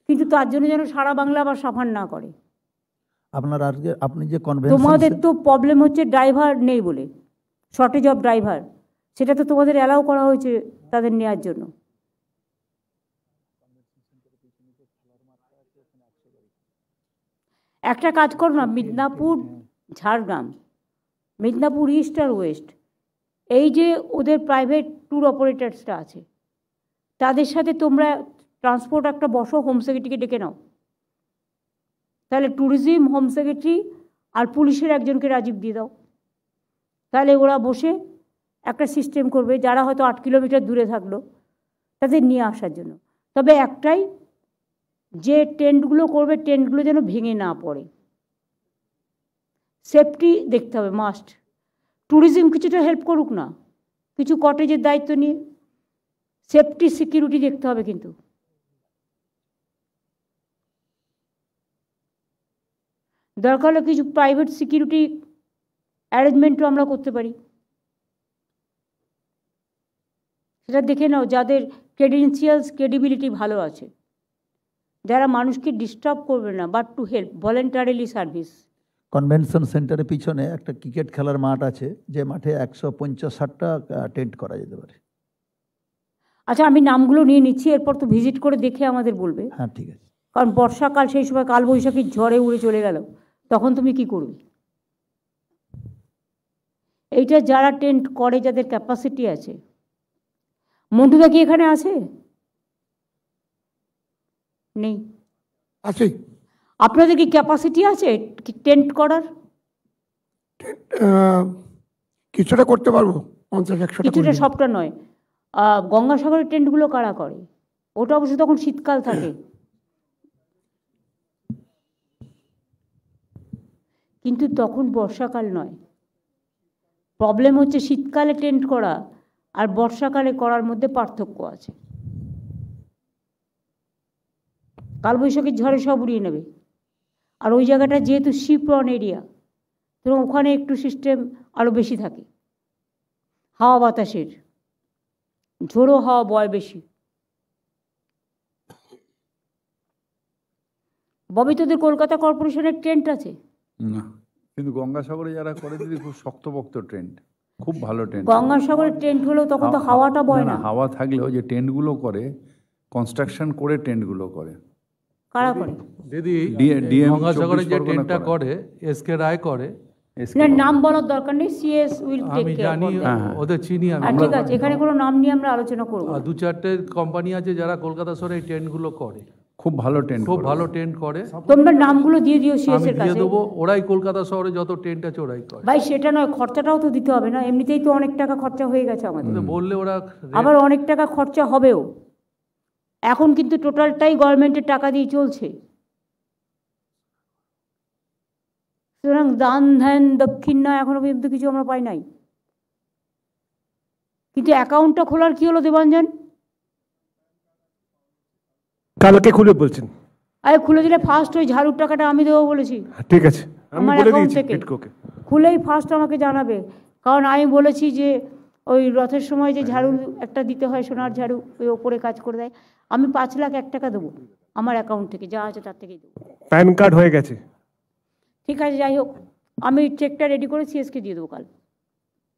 কিন্তু তার জন্য যেন সারা বাংলা আবার সাফার না করে। আপনার আজকে আপনি যে কনভেনশন, তোমাদের তো প্রবলেম হচ্ছে ড্রাইভার নেই বলে, শর্টেজ অফ ড্রাইভার, সেটা তো তোমাদের অ্যালাউ করা হয়েছে তাদের নেওয়ার জন্য। একটা কাজ করো না, মিদনাপুর, ঝাড়গ্রাম, মিদনাপুর ইস্ট আর ওয়েস্ট, এই যে ওদের প্রাইভেট ট্যুর অপারেটার্সটা আছে, তাদের সাথে তোমরা ট্রান্সপোর্ট একটা বসো, হোম সেক্রেটারিকে ডেকে নাও, তাহলে ট্যুরিজম, হোম সেক্রেটারি আর পুলিশের একজনকে রাজীব দিয়ে দাও, তাহলে ওরা বসে একটা সিস্টেম করবে, যারা হয়তো 8 কিলোমিটার দূরে থাকলো তাদের নিয়ে আসার জন্য। তবে একটাই, যে টেন্টগুলো করবে টেন্টগুলো যেন ভেঙে না পড়ে, সেফটি দেখতে হবে মাস্ট। ট্যুরিজম কিছুটা হেল্প করুক না, কিছু কটেজের দায়িত্ব নিয়ে, সেফটি সিকিউরিটি দেখতে হবে। কিন্তু দরকার হলে কিছু প্রাইভেট সিকিউরিটি অ্যারেঞ্জমেন্টও আমরা করতে পারি, সেটা দেখে নাও যাদের ক্রেডেনশিয়ালস, ক্রেডিবিলিটি ভালো আছে, যারা মানুষকে ডিস্টার্ব করবে না, but to help, voluntarily service. Convention সেন্টারের পিছনে একটা ক্রিকেট খেলার মাঠ আছে, যে মাঠে 150-60টা টেন্ট করা যেতে পারে। আচ্ছা, আমি নামগুলো নিয়ে নিচ্ছি, এরপর তো ভিজিট করে দেখে আমাদের বলবে। হ্যাঁ, ঠিক আছে। কারণ বর্ষাকাল, সেই সময় কালবৈশাখীর ঝড়ে উড়ে চলে গেল, তখন তুমি কি করবে? এইটা যারা টেন্ট করে, যাদের ক্যাপাসিটি আছে, মন্টুদা কি এখানে আছে? নেই। আছে। আপনাদের কি ক্যাপাসিটি আছে টেন্ট করার? কিছুটা করতে পারবো, 50-100টা। কিছুটা, সবটা নয়। গঙ্গাসাগরের টেন্টগুলো কারা করে? ওটা অবশ্য তখন শীতকাল থাকে, কিন্তু তখন বর্ষাকাল নয়। প্রবলেম হচ্ছে শীতকালে টেন্ট করা আর বর্ষাকালে করার মধ্যে পার্থক্য আছে। কালবৈশাখীর ঝড়ে সব উড়িয়ে নেবে, আর ওই জায়গাটা যেহেতু শিপরন এরিয়া, তো ওখানে একটু সিস্টেম আরও বেশি থাকে, হাওয়া বাতাসের, ঝোড়ো হাওয়া বয় বেশি। ববি, তোদের কলকাতা কর্পোরেশনের টেন্ট আছে? না, কিন্তু গঙ্গাসাগরে যারা করে দিদি খুব শক্তপোক্ত ট্রেন্ড, খুব ভালো ট্রেন্ড। গঙ্গাসাগরের টেন্ট হলেও তখন তো হাওয়াটা বয় না। হাওয়া থাকলেও যে টেন্টগুলো করে, কনস্ট্রাকশন করে টেন্টগুলো করে। কারা করে? দিদি, ডিএম গঙ্গাসাগরে যে টেন্টটা করে এসকে রায় করে। না, নাম বলার দরকার নেই, সিএস উইল টেক আমি কেয়ার। জানি, ওদের চিনি আমি। ঠিক আছে, এখানে কোনো নাম নিয়ে আমরা আলোচনা করব। 2-4টে কোম্পানি আছে যারা কলকাতা শহরে এই টেন্টগুলো করে, খুব ভালো টেন্ট, খুব ভালো টেন্ট করে। তোমরা নামগুলো দিয়ে দিও সিএস আমি এর দিয়ে কাছে। দেবো, ওরাই কলকাতা শহরে যত টেন্ট আছে ওরাই করে। ভাই, সেটা নয়, খরচাটাও তো দিতে হবে না? এমনিতেই তো অনেক টাকা খরচা হয়ে গেছে আমাদের, বললে ওরা আবার অনেক টাকা খরচা হবেও। এখন কিন্তু টোটালটাই গভর্নমেন্টের টাকা দিয়ে চলছে, সুতরাং দান ধ্যান দক্ষিণ না এখনো পর্যন্ত কিছু আমরা পাই নাই। কিন্তু অ্যাকাউন্টটা খোলার কি হলো দেবাঞ্জন? কালকে খুলে বলছেন। আরে খুলে দিলে ফার্স্ট ওই ঝাড়ুর টাকাটা আমি দেবো বলেছি। ঠিক আছে, আমি আমার বলে অ্যাকাউন্ট দিয়েছি থেকে পিটকোকে। খুলেই ফার্স্ট আমাকে জানাবে, কারণ আমি বলেছি যে ওই রথের সময় যে ঝাড়ু একটা দিতে হয়, সোনার ঝাড়ু, ওই ওপরে কাজ করে দেয়। আমি 5,01,000 টাকা দেবো আমার অ্যাকাউন্ট থেকে, যা আছে তার থেকেই দেবো। প্যান কার্ড হয়ে গেছে। ঠিক আছে, যাই হোক, আমি চেকটা রেডি করে সিএসকে দিয়ে দেবো,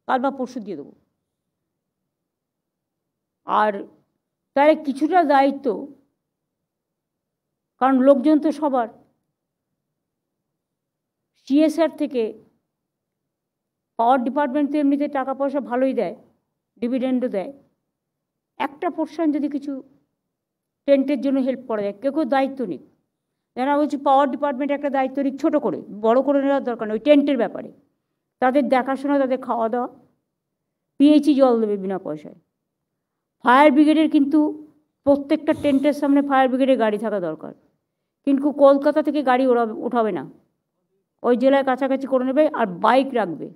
কাল বা পরশু দিয়ে দেবো। আর তাহলে কিছুটা দায়িত্ব, কারণ লোকজন তো সবার, সিএসআর থেকে পাওয়ার ডিপার্টমেন্ট তো এমনিতে টাকা পয়সা ভালোই দেয়, ডিভিডেন্ডও দেয়। একটা পোর্শন যদি কিছু টেন্টের জন্য হেল্প করা যায়, কেউ কেউ দায়িত্ব নিক, যারা বলছি পাওয়ার ডিপার্টমেন্ট একটা দায়িত্ব নিক, ছোটো করে, বড় করে নেওয়ার দরকার নেই, ওই টেন্টের ব্যাপারে তাদের দেখাশোনা, তাদের খাওয়া দাওয়া, পিএইচই জল দেবে বিনা পয়সায়। ফায়ার ব্রিগেডের কিন্তু প্রত্যেকটা টেন্টের সামনে ফায়ার ব্রিগেডের গাড়ি থাকা দরকার, কিন্তু কলকাতা থেকে গাড়ি ওঠাবে না, ওই জেলায় কাছাকাছি করে নেবে, আর বাইক রাখবে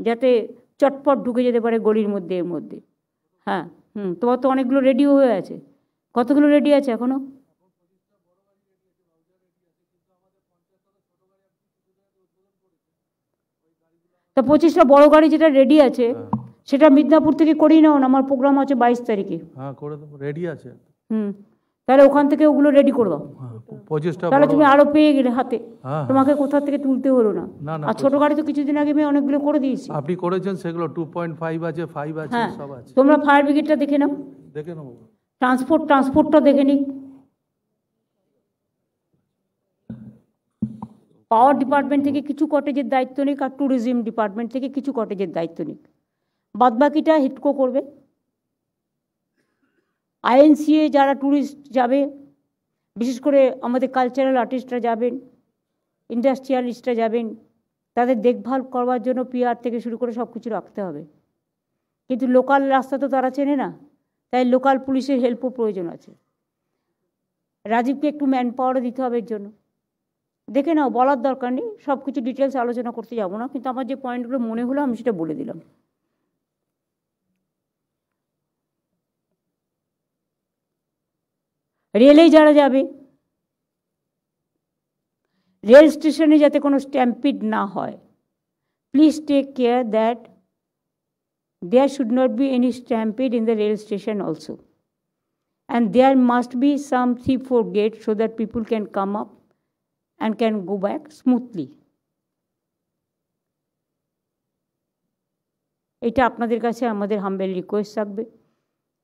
যাতে চটপট ঢুকে যেতে পারে গলির মধ্যে, এর মধ্যে। হ্যাঁ, তোমার তো অনেকগুলো রেডিও হয়ে আছে, কতগুলো রেডি আছে এখনও? তা 25টা বড় গাড়ি যেটা রেডি আছে সেটা মিদনাপুর থেকে করিয়ে নাও না, আমার প্রোগ্রাম আছে 22 তারিখে। হ্যাঁ, করে দেবো, রেডি আছে। তাহলে ওখান থেকে ওগুলো রেডি করে দাও, 25টা। তাহলে তুমি আরো পেয়ে গেলে হাতে, হ্যাঁ, তোমাকে কোথা থেকে তুলতে হলো না। না না, আর ছোট গাড়ি তো কিছুদিন আগে আমি অনেকগুলো করে দিয়েছি। আপনি করেছেন সেগুলো 2.5 আছে, 5 আছে, হ্যাঁ, সব আছে। তোমরা ফায়ার ব্রিগেডটা দেখে নাও, দেখে নেবো। ট্রান্সপোর্টটা দেখে নিক, পাওয়ার ডিপার্টমেন্ট থেকে কিছু কটেজের দায়িত্ব নিক, আর ট্যুরিজম ডিপার্টমেন্ট থেকে কিছু কটেজের দায়িত্ব নিক, বাদবাকিটা হিটকো করবে। আইএনসিএ যারা ট্যুরিস্ট যাবে, বিশেষ করে আমাদের কালচারাল আর্টিস্টরা যাবেন, ইন্ডাস্ট্রিয়ালিস্টরা যাবেন, তাদের দেখভাল করবার জন্য পিআর থেকে শুরু করে সব কিছু রাখতে হবে। কিন্তু লোকাল রাস্তা তো তারা চেনে না, তাই লোকাল পুলিশের হেল্পও প্রয়োজন আছে। রাজীবকে একটু ম্যান পাওয়ারও দিতে হবে এর জন্য। দেখে নাও, বলার দরকার নেই, সব কিছু ডিটেলস আলোচনা করতে যাবো না, কিন্তু আমার যে পয়েন্টগুলো মনে হলো আমি সেটা বলে দিলাম। রেলে যারা যাবে, রেল স্টেশনে যাতে কোনো স্ট্যাম্পিড না হয়, please take care that there should not be any stampede in the rail station also, and there must be some 3-4 gates so that people can come up and can go back smoothly. এটা আপনাদের কাছে আমাদের humble request থাকবে,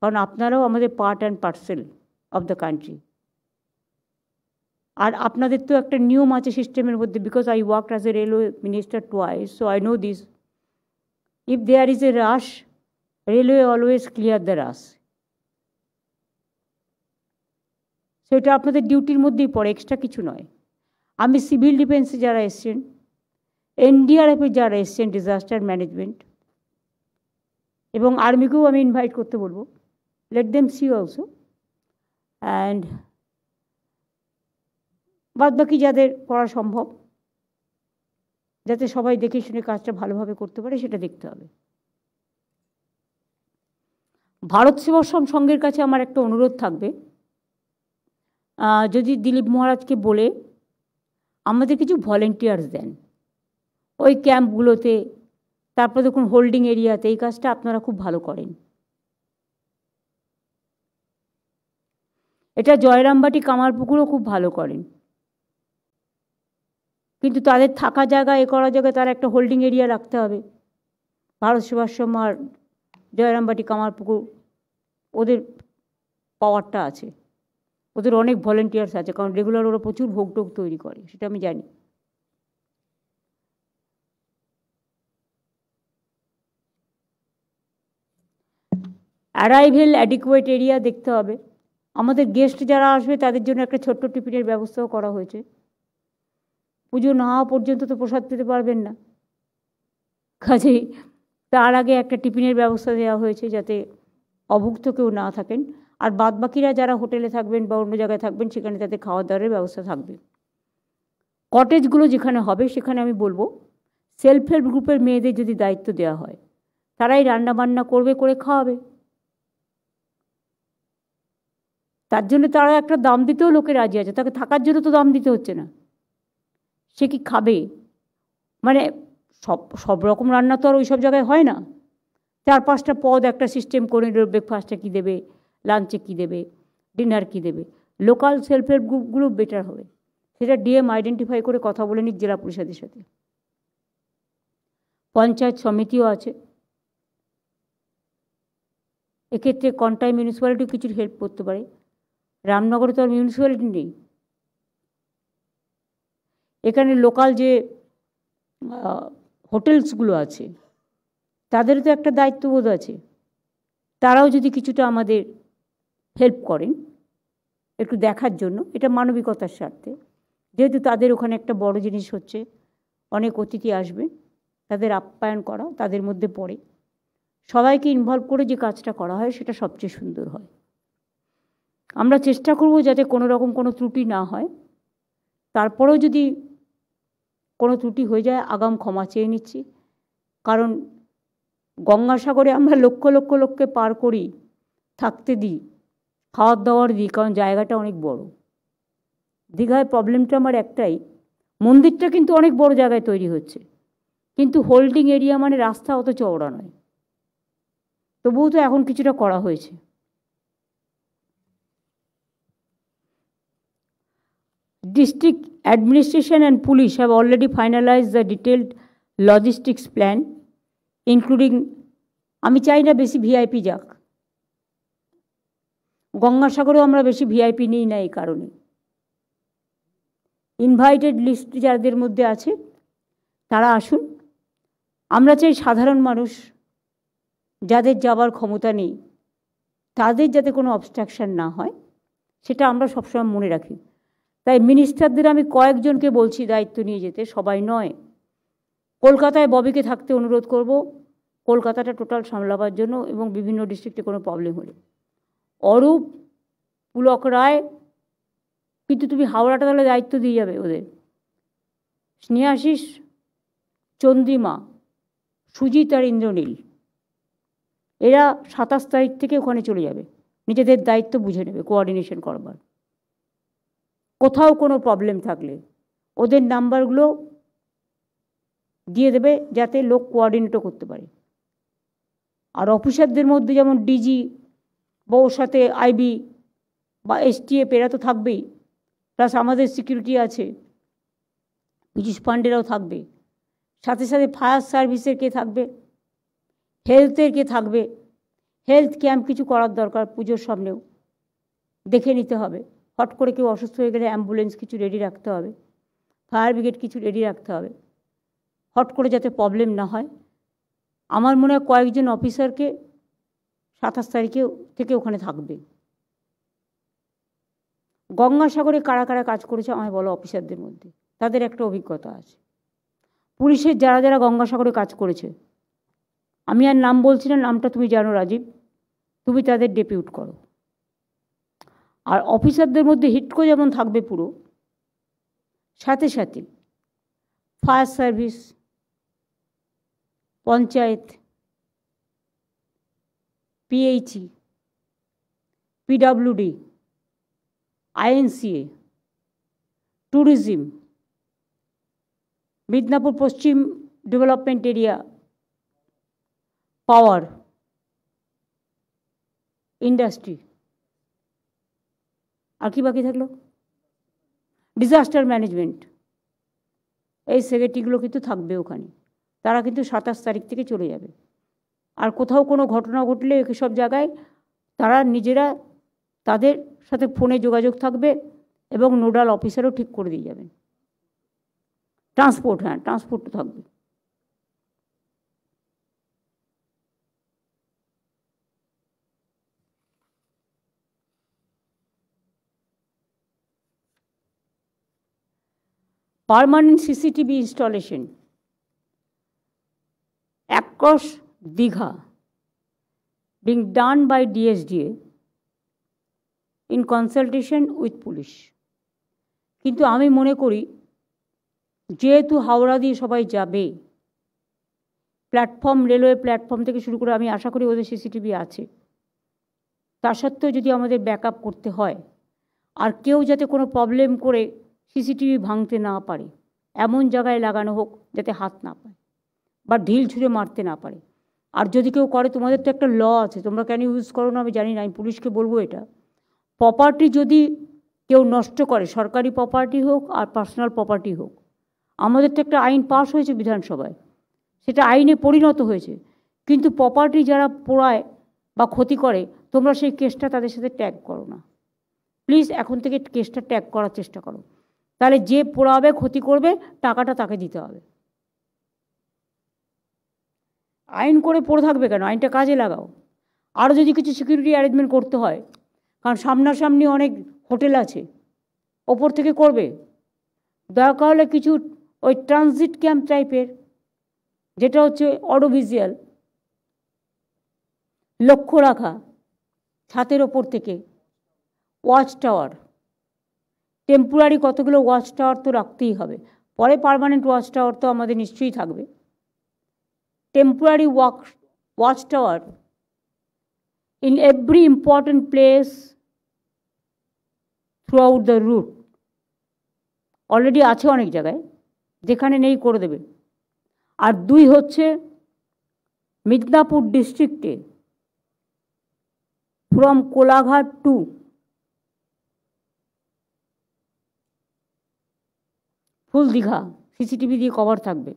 কারণ আপনারাও আমাদের part and parcel of the country. আর আপনাদের তো একটা নিয়ম আছে সিস্টেমের মধ্যে, because I worked as a railway minister twice, so I know this. If there is a rush, railway always clear the rush. So এটা আপনাদের ডিউটির মধ্যেই পড়ে, এক্সট্রা কিছু নয়। আমি সিভিল ডিফেন্সে যারা এসছেন, এনডিআরএফে যারা এসছেন, ডিজাস্টার ম্যানেজমেন্ট, এবং আর্মিকেও আমি ইনভাইট করতে বলবো, let them see also. And বাদ বাকি যাদের করা সম্ভব, যাতে সবাই দেখে শুনে কাজটা ভালোভাবে করতে পারে, সেটা দেখতে হবে। ভারত সেবাশ্রম সংঘের কাছে আমার একটা অনুরোধ থাকবে, যদি দিলীপ মহারাজকে বলে আমাদের কিছু ভলেন্টিয়ার্স দেন ওই ক্যাম্পগুলোতে, তারপর দেখুন হোল্ডিং এরিয়াতে, এই কাজটা আপনারা খুব ভালো করেন। এটা জয়রামবাটি, কামারপুকুরও খুব ভালো করেন, কিন্তু তাদের থাকা জায়গা, এ করা জায়গায় তারা একটা হোল্ডিং এরিয়া রাখতে হবে। ভারত সেবাশ্রম আর জয়রামবাটি, কামারপুকুর, ওদের পাওয়ারটা আছে, ওদের অনেক ভলেন্টিয়ার্স আছে, কারণ রেগুলার ওরা প্রচুর ভোগ টোগ তৈরি করে, সেটা আমি জানি। অ্যারাইভেল অ্যাডিকুয়েট এরিয়া দেখতে হবে। আমাদের গেস্ট যারা আসবে তাদের জন্য একটা ছোট্ট টিফিনের ব্যবস্থাও করা হয়েছে। পুজো না হওয়া পর্যন্ত তো প্রসাদ পেতে পারবেন না, কাজেই তার আগে একটা টিফিনের ব্যবস্থা দেওয়া হয়েছে যাতে অভুক্ত কেউ না থাকেন। আর বাদবাকিরা যারা হোটেলে থাকবেন বা অন্য জায়গায় থাকবেন, সেখানে তাদের খাওয়া দাওয়ার ব্যবস্থা থাকবে। কটেজগুলো যেখানে হবে সেখানে আমি বলবো সেলফ হেল্প গ্রুপের মেয়েদের যদি দায়িত্ব দেওয়া হয়, তারাই রান্না বান্না করবে, করে খাওয়াবে। তার জন্য তারা একটা দাম দিতেও লোকে রাজি আছে, তাকে থাকার জন্য তো দাম দিতে হচ্ছে না। সে কি খাবে, মানে সব রকম রান্না তো আর ওই সব জায়গায় হয় না। 4-5টা পদ একটা সিস্টেম করে নিল, ব্রেকফাস্টে কী দেবে, লাঞ্চে কী দেবে, ডিনার কী দেবে। লোকাল সেলফ হেল্প গ্রুপগুলো বেটার হবে, সেটা ডিএম আইডেন্টিফাই করে কথা বলে নিক জেলা পরিষদের সাথে। পঞ্চায়েত সমিতিও আছে, এক্ষেত্রে কন্টাই মিউনিসিপ্যালিটিও কিছু হেল্প করতে পারে। রামনগরে তো আর মিউনিসিপ্যালিটি নেই, এখানে লোকাল যে হোটেলসগুলো আছে তাদেরও তো একটা দায়িত্ববোধ আছে, তারাও যদি কিছুটা আমাদের হেল্প করেন একটু দেখার জন্য, এটা মানবিকতার স্বার্থে, যেহেতু তাদের ওখানে একটা বড় জিনিস হচ্ছে, অনেক অতিথি আসবে, তাদের আপ্যায়ন করা তাদের মধ্যে পড়ে। সবাইকে ইনভলভ করে যে কাজটা করা হয় সেটা সবচেয়ে সুন্দর হয়। আমরা চেষ্টা করব যাতে কোনো রকম কোনো ত্রুটি না হয়। তারপরেও যদি কোনো ত্রুটি হয়ে যায় আগাম ক্ষমা চেয়ে নিচ্ছি, কারণ গঙ্গাসাগরে আমরা লক্ষ লক্ষ লোককে পার করি, থাকতে দিই, খাওয়ার দাওয়ার দিই, কারণ জায়গাটা অনেক বড়। দীঘায় প্রবলেমটা আমার একটাই, মন্দিরটা কিন্তু অনেক বড় জায়গায় তৈরি হচ্ছে, কিন্তু হোল্ডিং এরিয়া মানে রাস্তা অত চওড়া নয়। তবুও তো এখন কিছুটা করা হয়েছে। District administration and police have already finalized the detailed logistics plan, including, আমি চাই না বেশি ভিআইপি যাক, গঙ্গাসাগরেও আমরা বেশি ভিআইপি নিই না এই কারণে। ইনভাইটেড লিস্ট যাদের মধ্যে আছে তারা আসুন। আমরা চাই সাধারণ মানুষ যাদের যাবার ক্ষমতা নেই তাদের যাতে কোনো অবস্ট্রাকশন না হয়, সেটা আমরা সবসময় মনে রাখি। তাই মিনিস্টারদের আমি কয়েকজনকে বলছি দায়িত্ব নিয়ে যেতে, সবাই নয়। কলকাতায় ববিকে থাকতে অনুরোধ করব, কলকাতাটা টোটাল সামলাবার জন্য, এবং বিভিন্ন ডিস্ট্রিক্টে কোনো প্রবলেম হলে। অরূপ, পুলক রায়, কিন্তু তুমি হাওড়াটা তাহলে দায়িত্ব দিয়ে যাবে ওদের। স্নেহাশিস, চন্দ্রিমা, সুজিত আর ইন্দ্রনীল, এরা 27 তারিখ থেকে ওখানে চলে যাবে, নিজেদের দায়িত্ব বুঝে নেবে কোঅর্ডিনেশন করবার। কোথাও কোনো প্রবলেম থাকলে ওদের নাম্বারগুলো দিয়ে দেবে যাতে লোক কোঅর্ডিনেটও করতে পারে। আর অফিসারদের মধ্যে যেমন ডিজি বা ওর সাথে আইবি বা এসটিএফ এরা তো থাকবেই, প্লাস আমাদের সিকিউরিটি আছে, পুলিশ ফান্ডেরাও থাকবে, সাথে সাথে ফায়ার সার্ভিসের কে থাকবে, হেলথের কে থাকবে। হেলথ ক্যাম্প কিছু করার দরকার, পুজোর সামনেও দেখে নিতে হবে। হট করে কেউ অসুস্থ হয়ে গেলে অ্যাম্বুলেন্স কিছু রেডি রাখতে হবে, ফায়ার ব্রিগেড কিছু রেডি রাখতে হবে, হট করে যাতে প্রবলেম না হয়। আমার মনে হয় কয়েকজন অফিসারকে 27 তারিখে থেকে ওখানে থাকবে। গঙ্গাসাগরে কারা কারা কাজ করেছে আমায় বলো অফিসারদের মধ্যে, তাদের একটা অভিজ্ঞতা আছে। পুলিশের যারা যারা গঙ্গাসাগরে কাজ করেছে, আমি আর নাম বলছি না, নামটা তুমি জানো রাজীব, তুমি তাদের ডেপিউট করো। আর অফিসারদের মধ্যে হিটকো যেমন থাকবে পুরো, সাথে সাথে fire service, panchayat, PHE, PWD, INCA, tourism, Midnapore পশ্চিম ডেভেলপমেন্ট এরিয়া, পাওয়ার, ইন্ডাস্ট্রি, আর কি বাকি থাকলো, ডিজাস্টার ম্যানেজমেন্ট, এই সেক্রেটারিগুলো কিন্তু থাকবে ওখানে। তারা কিন্তু 27 তারিখ থেকে চলে যাবে। আর কোথাও কোনো ঘটনা ঘটলে সব জায়গায় তারা নিজেরা তাদের সাথে ফোনে যোগাযোগ থাকবে, এবং নোডাল অফিসারও ঠিক করে দিয়ে যাবেন। ট্রান্সপোর্ট, হ্যাঁ ট্রান্সপোর্টও থাকবে। Permanent CCTV installation across Digha being done by DSDA in consultation with police. কিন্তু আমি মনে করি যেহেতু হাওড়া দিয়ে সবাই যাবে, প্ল্যাটফর্ম, রেলওয়ে প্ল্যাটফর্ম থেকে শুরু করে আমি আশা করি ওদের সিসিটিভি আছে, তা সত্ত্বেও যদি আমাদের ব্যাকআপ করতে হয়, আর কেউ যাতে কোনো প্রবলেম করে সিসিটিভি ভাঙতে না পারে এমন জায়গায় লাগানো হোক যাতে হাত না পায় বা ঢিল ছুঁড়ে মারতে না পারে। আর যদি কেউ করে, তোমাদের তো একটা ল আছে, তোমরা কেন ইউজ করো না আমি জানি না, আমি পুলিশকে বলবো এটা। প্রপার্টি যদি কেউ নষ্ট করে, সরকারি প্রপার্টি হোক আর পার্সোনাল প্রপার্টি হোক, আমাদের তো একটা আইন পাস হয়েছে বিধানসভায়, সেটা আইনে পরিণত হয়েছে, কিন্তু প্রপার্টি যারা পোড়ায় বা ক্ষতি করে, তোমরা সেই কেসটা তাদের সাথে ট্যাগ করো না প্লিজ। এখন থেকে কেসটা ট্যাগ করার চেষ্টা করো, তাহলে যে পোড়াবে, ক্ষতি করবে, টাকাটা তাকে দিতে হবে। আইন করে পড়ে থাকবে কেন, আইনটা কাজে লাগাও। আরও যদি কিছু সিকিউরিটি অ্যারেঞ্জমেন্ট করতে হয়, কারণ সামনাসামনি অনেক হোটেল আছে, ওপর থেকে করবে। দরকার হলে কিছু ওই ট্রানজিট ক্যাম্প টাইপের, যেটা হচ্ছে অডিওভিজুয়াল, লক্ষ্য রাখা ছাতের ওপর থেকে, ওয়াচ টাওয়ার, টেম্পোরারি কতগুলো ওয়াচ টাওয়ার তো রাখতেই হবে, পরে পার্মানেন্ট ওয়াচ টাওয়ার তো আমাদের নিশ্চয়ই থাকবে। Temporary watch tower in every important place throughout the route, already আছে অনেক জায়গায়, যেখানে নেই করে দেবে। আর 2 হচ্ছে মিদনাপুর ডিস্ট্রিক্টে from Kolaghat to full Digha CCTV দিয়ে কভার থাকবে।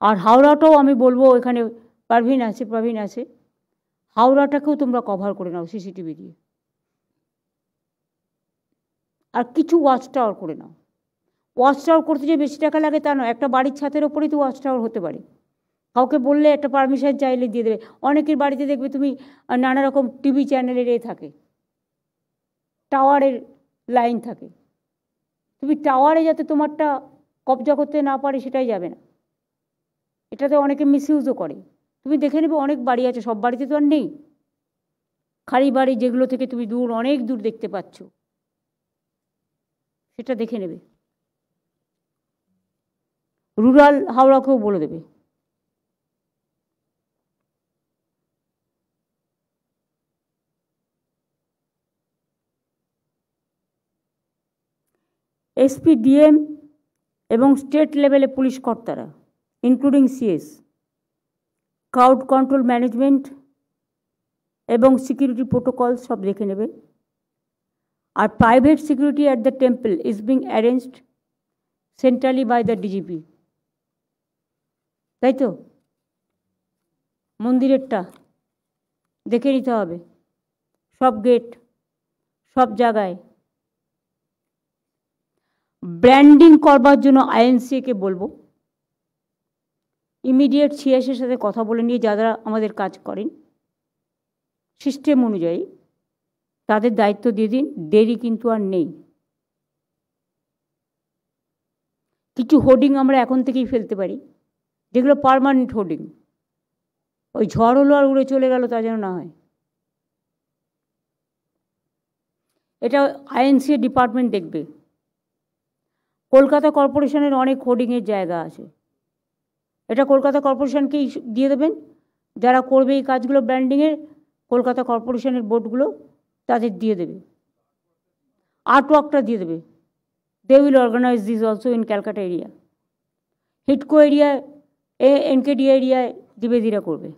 আর হাওড়াটাও আমি বলবো, এখানে পারভিন আছে, হাওড়াটাকেও তোমরা কভার করে নাও সিসিটিভি দিয়ে, আর কিছু ওয়াচ টাওয়ার করে নাও। ওয়াচ টাওয়ার করতে যে বেশি টাকা লাগে তা নয়, একটা বাড়ির ছাতের ওপরেই তো ওয়াচ টাওয়ার হতে পারে। কাউকে বললে একটা পারমিশন চাইলে দিয়ে দেবে। অনেকের বাড়িতে দেখবে তুমি নানা রকম টিভি চ্যানেলের থাকে, টাওয়ারের লাইন থাকে, তুমি টাওয়ারে যাতে তোমারটা কবজা করতে না পারে সেটাই যাবে না। এটাতে অনেকে মিসইউজও করে। তুমি দেখে নেবে, অনেক বাড়ি আছে, সব বাড়িতে তো আর নেই, খালি বাড়ি যেগুলো থেকে তুমি অনেক দূর দেখতে পাচ্ছ, সেটা দেখে নেবে। রুরাল হাওড়াকেও বলে দেবে। এসপি, ডিএম এবং স্টেট লেভেলে পুলিশ কর্তারা including CS, crowd control management এবং সিকিউরিটি প্রোটোকল সব দেখে নেবে। আর private security at the temple is being arranged centrally by the DGP, তাই তো? মন্দিরেরটা দেখে নিতে হবে, সব গেট, সব জায়গায়। ব্র্যান্ডিং করবার জন্য আইএনসিকে বলবো ইমিডিয়েট সিএসের সাথে কথা বলে নিয়ে যারা আমাদের কাজ করেন সিস্টেম অনুযায়ী তাদের দায়িত্ব দিয়ে দিন, দেরি কিন্তু আর নেই। কিছু হোর্ডিং আমরা এখন থেকেই ফেলতে পারি, যেগুলো পার্মানেন্ট হোর্ডিং, ওই ঝড় হলো আর উড়ে চলে গেল তা যেন না হয়। এটা আইএনসি ডিপার্টমেন্ট দেখবে। কলকাতা কর্পোরেশনের অনেক হোর্ডিংয়ের জায়গা আছে, এটা কলকাতা কর্পোরেশনকেই দিয়ে দেবেন। যারা করবে এই কাজগুলো ব্র্যান্ডিংয়ের, কলকাতা কর্পোরেশনের বোর্ডগুলো তাদের দিয়ে দেবে, আর্টওয়ার্কটা দিয়ে দেবে। They will organise this also in Calcutta area. হিটকো এরিয়ায়, এনকেডি এরিয়ায় দ্বিবেদীরা করবে।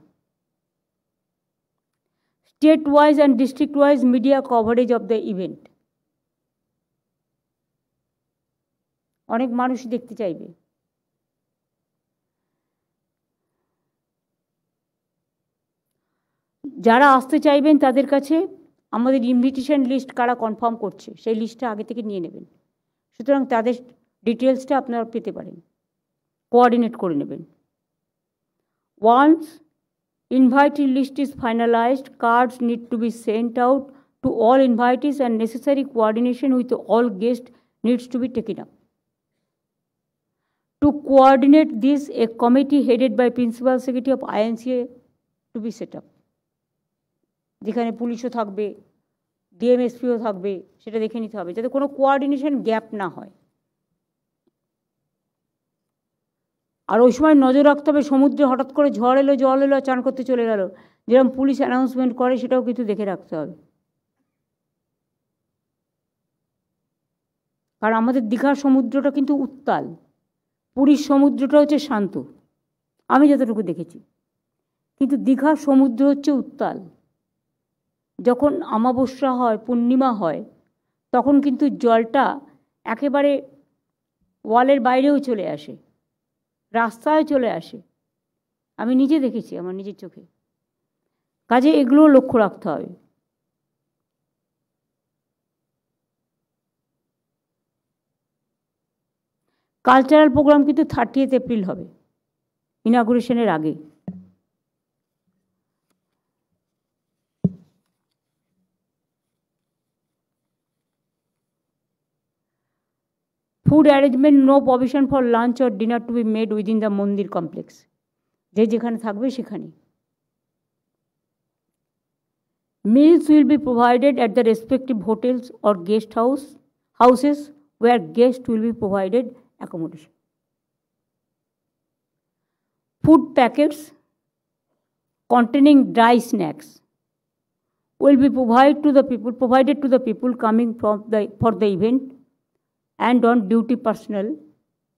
State wise and district wise media coverage of the event, অনেক মানুষই দেখতে চাইবে। যারা আসতে চাইবেন তাদের কাছে আমাদের ইনভিটেশন লিস্ট কারা কনফার্ম করছে সেই লিস্টটা আগে থেকে নিয়ে নেবেন, সুতরাং তাদের ডিটেলসটা আপনারা পেতে পারেন, কোঅর্ডিনেট করে নেবেন। Once invitee list is finalised, cards need to be sent out to all invitees and necessary coordination with all guest needs to be taken up. To coordinate this, a committee headed by Principal Secretary of INCA to be set up, যেখানে পুলিশও থাকবে, ডিএমএসপিও থাকবে, সেটা দেখে নিতে হবে যাতে কোনো কোঅর্ডিনেশন গ্যাপ না হয়। আর ওই সময় নজর রাখতে হবে সমুদ্রে হঠাৎ করে ঝড় এলো, জল এলো, চান করতে চলে গেল, যেরকম পুলিশ অ্যানাউন্সমেন্ট করে সেটাও কিন্তু দেখে রাখতে হবে। কারণ আমাদের দীঘার সমুদ্রটা কিন্তু উত্তাল, পুরীর সমুদ্রটা হচ্ছে শান্ত, আমি যতটুকু দেখেছি, কিন্তু দীঘার সমুদ্র হচ্ছে উত্তাল। যখন অমাবস্যা হয়, পূর্ণিমা হয়, তখন কিন্তু জলটা একেবারে ওয়ালের বাইরেও চলে আসে, রাস্তায় চলে আসে, আমি নিজে দেখেছি আমার নিজের চোখে। কাজে এগুলো লক্ষ্য রাখতে হবে। কালচারাল প্রোগ্রাম কিন্তু 30 এপ্রিল হবে, ইনাগুরেশনের আগে। Food arrangement, no provision for lunch or dinner to be made within the Mandir complex. যে যেখানে থাকবে সেখানে। Meals will be provided at the respective hotels or guest houses where guests will be provided accommodation. Food packets containing dry snacks will be provided to the people coming for the event and on duty personnel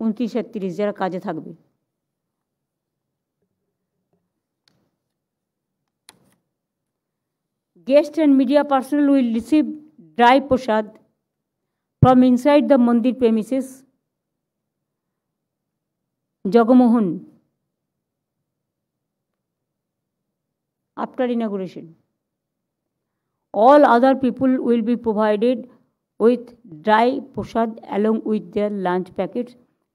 29-30 যারা কাজে থাকবে। Guests and media personnel will receive dry prasad from inside the mandir premises Jagamohan after inauguration. All other people will be provided with dry prasad along with their lunch packets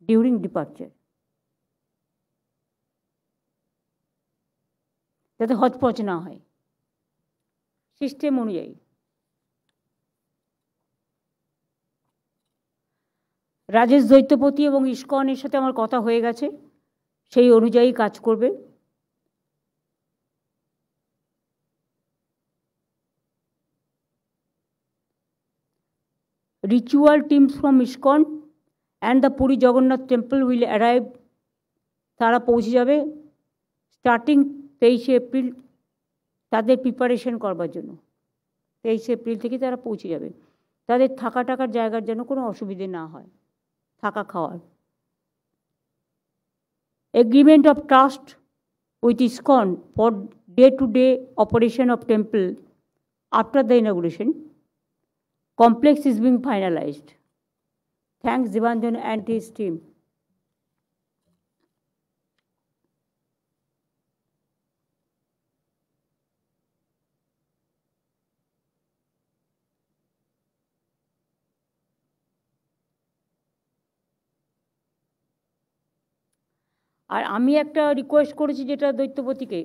during departure. যাতে hotchpotch না হয় system অনুযায়ী। রাজেশ দৈত্যপতি এবং ইসকনের সাথে আমার কথা হয়ে গেছে, সেই অনুযায়ী কাজ করবে। Ritual teams from ISKCON and the Puri Jagannath temple will arrive, তারা পৌঁছে যাবে স্টার্টিং 23 এপ্রিল তাদের প্রিপারেশন করবার জন্য। 23 এপ্রিল থেকে তারা পৌঁছে যাবে। তাদের থাকার জায়গার যেন কোনো অসুবিধে না হয়, থাকা খাওয়ার। Agreement of trust with ISKCON for day-to-day operation of temple after the inauguration complex is being finalized. Thanks Debanjan and his team. আর আমি একটা রিকোয়েস্ট করেছি যেটা দৈত্যপতিকে,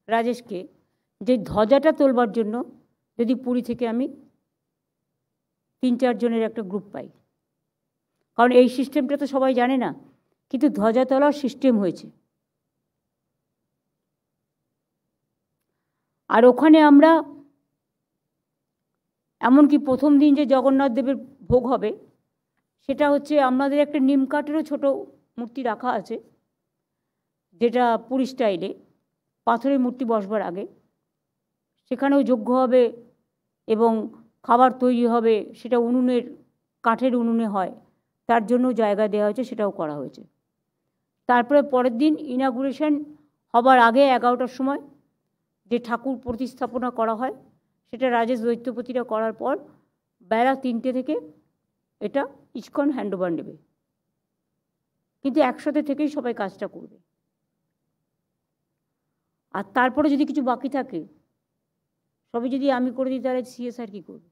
রাজেশকে, যে ধ্বজাটা তোলবার জন্য যদি পুরী থেকে আমি 3-4 জনের একটা গ্রুপ পাই, কারণ এই সিস্টেমটা তো সবাই জানে না, কিন্তু ধ্বজা তোলার সিস্টেম হয়েছে। আর ওখানে আমরা এমনকি প্রথম দিন যে জগন্নাথ দেবের ভোগ হবে সেটা হচ্ছে আমাদের একটা নিম কাঠেরও ছোটো মূর্তি রাখা আছে, যেটা পুরী স্টাইলে পাথরের মূর্তি বসবার আগে সেখানেও যজ্ঞ হবে এবং খাবার তৈরি হবে, সেটা উনুনের কাঠের উনুনে হয়, তার জন্য জায়গা দেওয়া হয়েছে, সেটাও করা হয়েছে। তারপরে পরের দিন ইনাগুরেশন হবার আগে 11টার সময় যে ঠাকুর প্রতিস্থাপনা করা হয় সেটা রাজেশ দৈত্যপতিরা করার পর বেলা 3টে থেকে এটা ISKCON হ্যান্ডওভার নেবে, কিন্তু একসাথে থেকেই সবাই কাজটা করবে। আর তারপরে যদি কিছু বাকি থাকে সবই যদি আমি করে দিই তাহলে CSR কী করবে?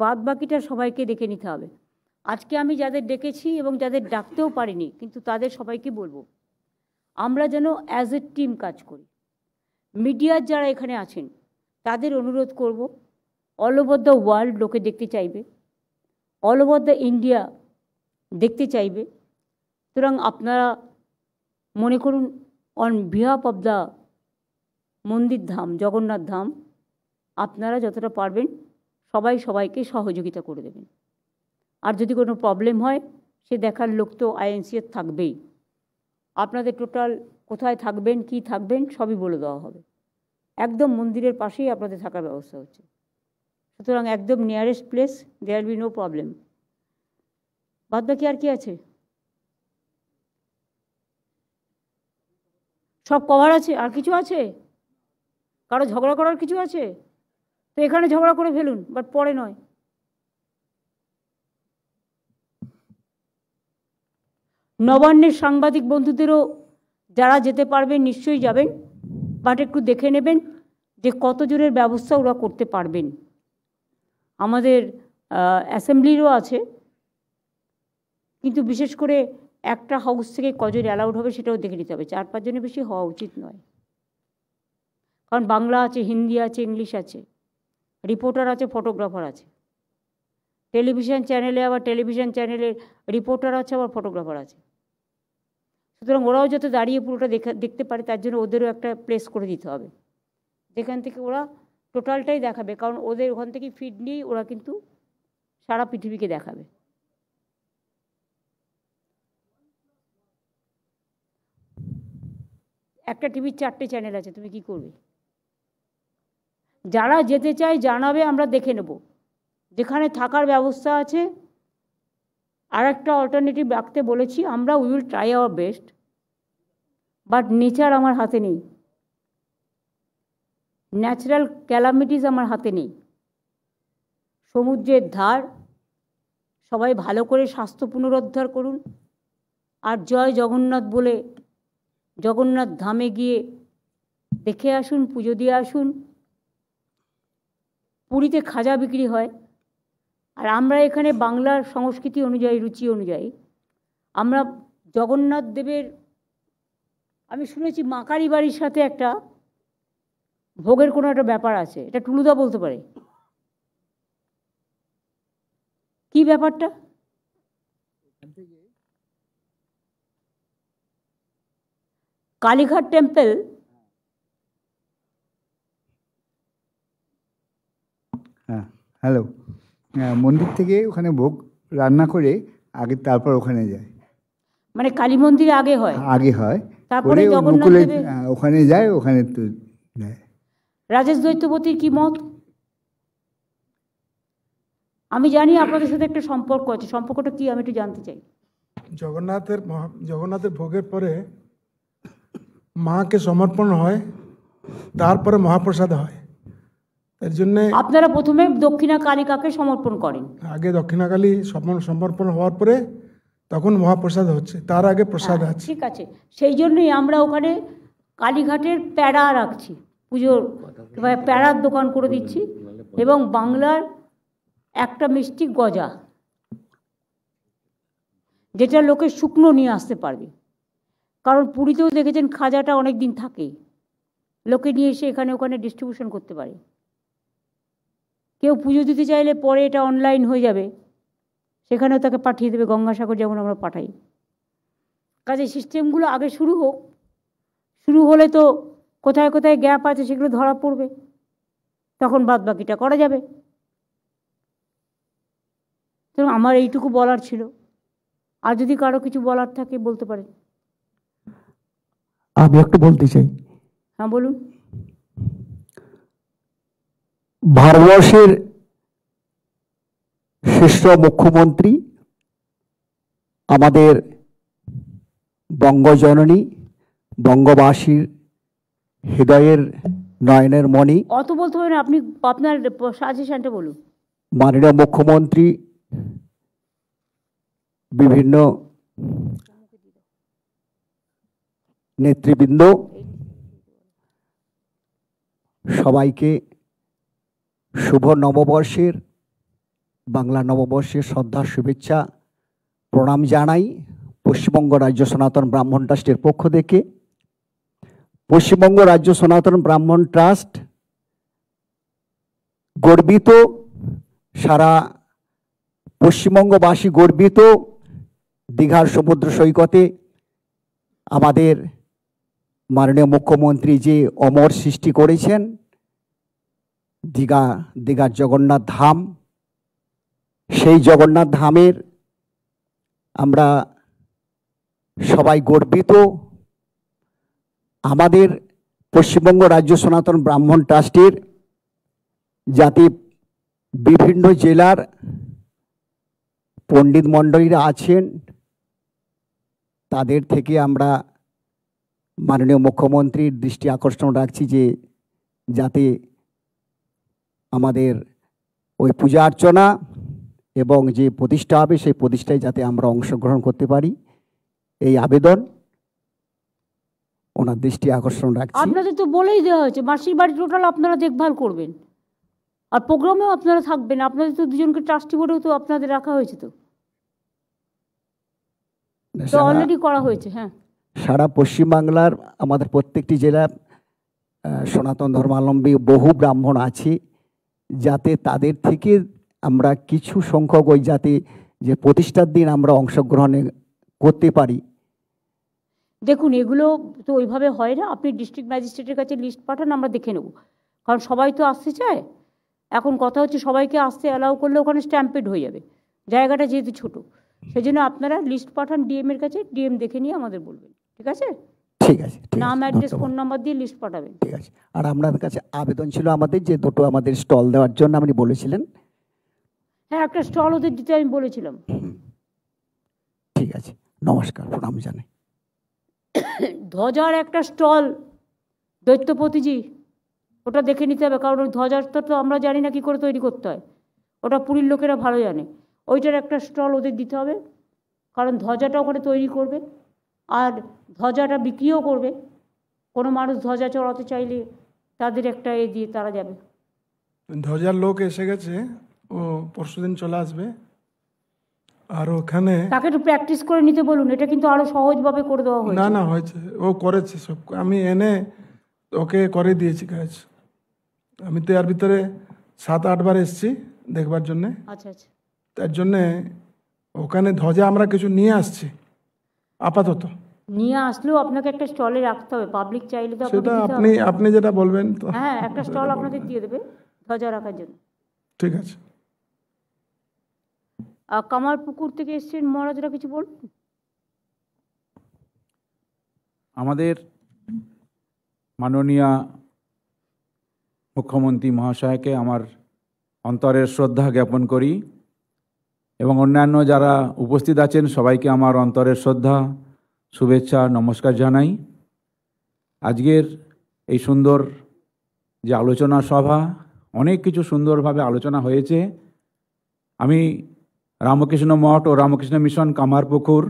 বাদ বাকিটা সবাইকে দেখে নিতে হবে। আজকে আমি যাদের ডেকেছি এবং যাদের ডাকতেও পারিনি, কিন্তু তাদের সবাইকে বলবো আমরা যেন অ্যাজ এ টিম কাজ করি। মিডিয়ার যারা এখানে আছেন তাদের অনুরোধ করব, অল ওভার দ্য ওয়ার্ল্ড লোকে দেখতে চাইবে, অল ওভার দ্য ইন্ডিয়া দেখতে চাইবে। সুতরাং আপনারা মনে করুন অন বিহাফ অফ দ্য মন্দির ধাম, জগন্নাথ ধাম, আপনারা যতটা পারবেন সবাই সবাইকে সহযোগিতা করে দেবেন। আর যদি কোনো প্রবলেম হয় সে দেখার লোক তো INC-এর থাকবেই। আপনাদের টোটাল কোথায় থাকবেন, কি থাকবেন সবই বলে দেওয়া হবে। একদম মন্দিরের পাশেই আপনাদের থাকার ব্যবস্থা হচ্ছে, সুতরাং একদম nearest place, there be no problem. বাদ বাকি আর কি আছে? সব কভার আছে? আর কিছু আছে? কারো ঝগড়া করার কিছু আছে? তো এখানে ঝগড়া করে ফেলুন, বাট পরে নয়। নবান্নের সাংবাদিক বন্ধুদেরও যারা যেতে পারবেন নিশ্চয়ই যাবেন, বাট একটু দেখে নেবেন যে কতজনের ব্যবস্থা ওরা করতে পারবেন। আমাদের অ্যাসেম্বলিরও আছে, কিন্তু বিশেষ করে একটা হাউস থেকে কজন অ্যালাউড হবে সেটাও দেখে নিতে হবে। 4-5 জনের বেশি হওয়া উচিত নয়, কারণ বাংলা আছে, হিন্দি আছে, ইংলিশ আছে, রিপোর্টার আছে, ফটোগ্রাফার আছে। টেলিভিশন চ্যানেলে আবার টেলিভিশন চ্যানেলের রিপোর্টার আছে, আবার ফটোগ্রাফার আছে। সুতরাং ওরাও যাতে দাঁড়িয়ে পুরোটা দেখতে পারে, তার জন্য ওদেরও একটা প্লেস করে দিতে হবে, যেখান থেকে ওরা টোটালটাই দেখাবে, কারণ ওদের ওখান থেকে ফিড নিয়েই ওরা কিন্তু সারা পৃথিবীকে দেখাবে। একটা টিভির 4টে চ্যানেল আছে, তুমি কি করবে? যারা যেতে চায় জানাবে, আমরা দেখে নেব। যেখানে থাকার ব্যবস্থা আছে, আর একটা অল্টারনেটিভ রাখতে বলেছি আমরা, we will try our best, but nature আমার হাতে নেই, ন্যাচারাল ক্যালামিটিস আমার হাতে নেই। সমুদ্রের ধার, সবাই ভালো করে স্বাস্থ্য পুনরুদ্ধার করুন, আর জয় জগন্নাথ বলে জগন্নাথ ধামে গিয়ে দেখে আসুন, পুজো দিয়ে আসুন। পুরীতে খাজা বিক্রি হয়, আর আমরা এখানে বাংলার সংস্কৃতি অনুযায়ী, রুচি অনুযায়ী আমরা জগন্নাথ দেবের, আমি শুনেছি মাকারি বাড়ির সাথে একটা ভোগের কোনো একটা ব্যাপার আছে, এটা টুলুদা বলতে পারে কি ব্যাপারটা? কালীঘাট টেম্পল। হ্যাঁ, হ্যালো। মন্দির থেকে ওখানে ভোগ রান্না করে আগে তারপর ওখানে যায়, মানে কালী মন্দিরে আগে হয়? আগে হয়, তারপরে করে জগন্নাথ মুকুলে দেবের। ওখানে যায়, ওখানে তো দেয়। রাজেশ দৈত্যপতির কি মত? আমি জানি আপনাদের সাথে একটা সম্পর্ক আছে, সম্পর্কটা কি আমি একটু জানতে চাই। জগন্নাথের ভোগের পরে মাকে সমর্পণ হয়, তারপরে মহাপ্রসাদ হয়। এর জন্যে আপনারা প্রথমে দক্ষিণা কালিকাকে সমর্পণ করেন, আগে দক্ষিণাকালী সমর্পণ হওয়ার পরে তখন মহাপ্রসাদ হচ্ছে, তার আগে প্রসাদ আছে। ঠিক আছে, সেই জন্যই আমরা ওখানে কালীঘাটের প্যাড়া রাখছি, পুজোর প্যাড়ার দোকান করে দিচ্ছি, এবং বাংলার একটা মিষ্টি গজা, যেটা লোকে শুকনো নিয়ে আসতে পারবে। কারণ পুরীতেও দেখেছেন খাজাটা অনেক দিন থাকে, লোকে নিয়ে এসে এখানে ওখানে ডিস্ট্রিবিউশন করতে পারে। কেউ পুজো দিতে চাইলে পরে এটা অনলাইন হয়ে যাবে, সেখানেও তাকে পাঠিয়ে দেবে, গঙ্গাসাগর যেমন আমরা পাঠাই। কাজে সিস্টেমগুলো আগে শুরু হোক, শুরু হলে তো কোথায় কোথায় গ্যাপ আছে সেগুলো ধরা পড়বে, তখন বাদ বাকিটা করা যাবে। তো আমার এইটুকু বলার ছিল, আর যদি কারো কিছু বলার থাকে বলতে পারেন। আমি একটু বলতে চাই। হ্যাঁ বলুন। ভারতবর্ষের শ্রেষ্ঠ মুখ্যমন্ত্রী আমাদের বঙ্গজননী, বঙ্গবাসীর হৃদয়ের নয়নের মণি, অত বলতে হবে না, আপনি আপনার সাজেশনটা বলুন। মাননীয় মুখ্যমন্ত্রী বিভিন্ন নেতৃবৃন্দ সবাইকে শুভ নববর্ষের, বাংলা নববর্ষের শ্রদ্ধার শুভেচ্ছা প্রণাম জানাই। পশ্চিমবঙ্গ রাজ্য সনাতন ব্রাহ্মণ ট্রাস্টের পক্ষ থেকে পশ্চিমবঙ্গ রাজ্য সনাতন ব্রাহ্মণ ট্রাস্ট গর্বিত, সারা পশ্চিমবঙ্গবাসী গর্বিত দীঘার সমুদ্র সৈকতে আমাদের মাননীয় মুখ্যমন্ত্রী যে অমর সৃষ্টি করেছেন, দীঘার জগন্নাথ ধাম, সেই জগন্নাথ ধামের আমরা সবাই গর্বিত। আমাদের পশ্চিমবঙ্গ রাজ্য সনাতন ব্রাহ্মণ ট্রাস্টের যাতে বিভিন্ন জেলার পণ্ডিত মণ্ডলীরা আছেন, তাদের থেকে আমরা মাননীয় মুখ্যমন্ত্রীর দৃষ্টি আকর্ষণ রাখছি যে যাতে আমাদের ওই পূজা অর্চনা এবং যে প্রতিষ্ঠা হবে সেই প্রতিষ্ঠায় যাতে আমরা অংশগ্রহণ করতে পারি, এই আবেদন ওনার দৃষ্টি আকর্ষণ রাখছি। আপনাদের তো বলেই দেওয়া হয়েছে মাসির বাড়ি টোটাল আপনারা দেখভাল করবেন, আর প্রোগ্রামেও আপনারা থাকবেন। আপনাদের তো দুজনকে ট্রাস্টি বোর্ডেও তো আপনাদের রাখা হয়েছে, তো অলরেডি করা হয়েছে। হ্যাঁ, সারা পশ্চিমবাংলার আমাদের প্রত্যেকটি জেলা সনাতন ধর্মাবলম্বী বহু ব্রাহ্মণ আছে, যাতে তাদের থেকে আমরা কিছু সংখ্যক ওই যাতে যে প্রতিষ্ঠার দিন আমরা অংশগ্রহণে করতে পারি। দেখুন এগুলো তো ওইভাবে হয় না, আপনি ডিস্ট্রিক্ট ম্যাজিস্ট্রেটের কাছে লিস্ট পাঠান, আমরা দেখে নেব, কারণ সবাই তো আসতে চায়। এখন কথা হচ্ছে সবাইকে আসতে অ্যালাউ করলে ওখানে স্ট্যাম্পেড হয়ে যাবে, জায়গাটা যেহেতু ছোটো, সেই জন্য আপনারা লিস্ট পাঠান ডিএম এর কাছে, ডিএম দেখে নিয়ে আমাদের বলবেন, ঠিক আছে? ঠিক আছে, নাম অ্যাড্রেস ফোন নাম্বার দিয়ে লিস্ট পাঠাবেন। ঠিক আছে। আর আপনাদের কাছে আবেদন ছিল আমাদের যে দুটো আমাদের স্টল দেওয়ার জন্য আপনি বলেছিলেন। হ্যাঁ, একটা স্টল ওদের দিতে আমি বলেছিলাম। ঠিক আছে, নমস্কার, প্রণাম জানাই। ধ্বজার একটা স্টল দৈত্যপতিজি, ওটা দেখে নিতে হবে, কারণ ওই ধ্বজাটা তো আমরা জানি না কী করে তৈরি করতে হয়, ওটা পুরীর লোকেরা ভালো জানে। ওইটার একটা স্টল ওদের দিতে হবে, কারণ ধ্বজাটা ওখানে তৈরি করবে আর ধ্বজাটা বিক্রিও করবে। কোনো মানুষ ধ্বজা চড়াতে চাইলে তাদের একটা দিয়ে তারা যাবে। ধ্বজার লোক এসে গেছে, ও পরশুদিন চলে আসবে। আর ওখানে তাকে একটু প্র্যাকটিস করে নিতে বলুন, এটা কিন্তু আরো সহজভাবে করে দেওয়া হয়েছে। না হয়েছে, ও করেছে সব, আমি এনে ওকে করে দিয়েছি কাজ। আমি তো এর ভিতরে 7-8 বার এসেছি দেখবার জন্যে। আচ্ছা, তার জন্যে ওখানে ধ্বজা আমরা কিছু নিয়ে আসছি আপাতত। নিয়ে আসলেও আপনাকে একটা স্টলে রাখতে হবে, পাবলিক চাইলে তো সেটা আপনি যেটা বলবেন তো। হ্যাঁ, একটা স্টল আপনাদের দিয়ে দেবে ধ্বজা রাখার জন্য। ঠিক আছে। কামারপুকুর থেকে এসছেন মহারাজরা, কিছু বলুন। আমাদের মাননীয় মুখ্যমন্ত্রী মহাশয়কে আমার অন্তরের শ্রদ্ধা জ্ঞাপন করি এবং অন্যান্য যারা উপস্থিত আছেন সবাইকে আমার অন্তরের শ্রদ্ধা, শুভেচ্ছা, নমস্কার জানাই। আজকের এই সুন্দর যে আলোচনা সভা, অনেক কিছু সুন্দরভাবে আলোচনা হয়েছে। আমি রামকৃষ্ণ মঠ ও রামকৃষ্ণ মিশন কামারপুকুর,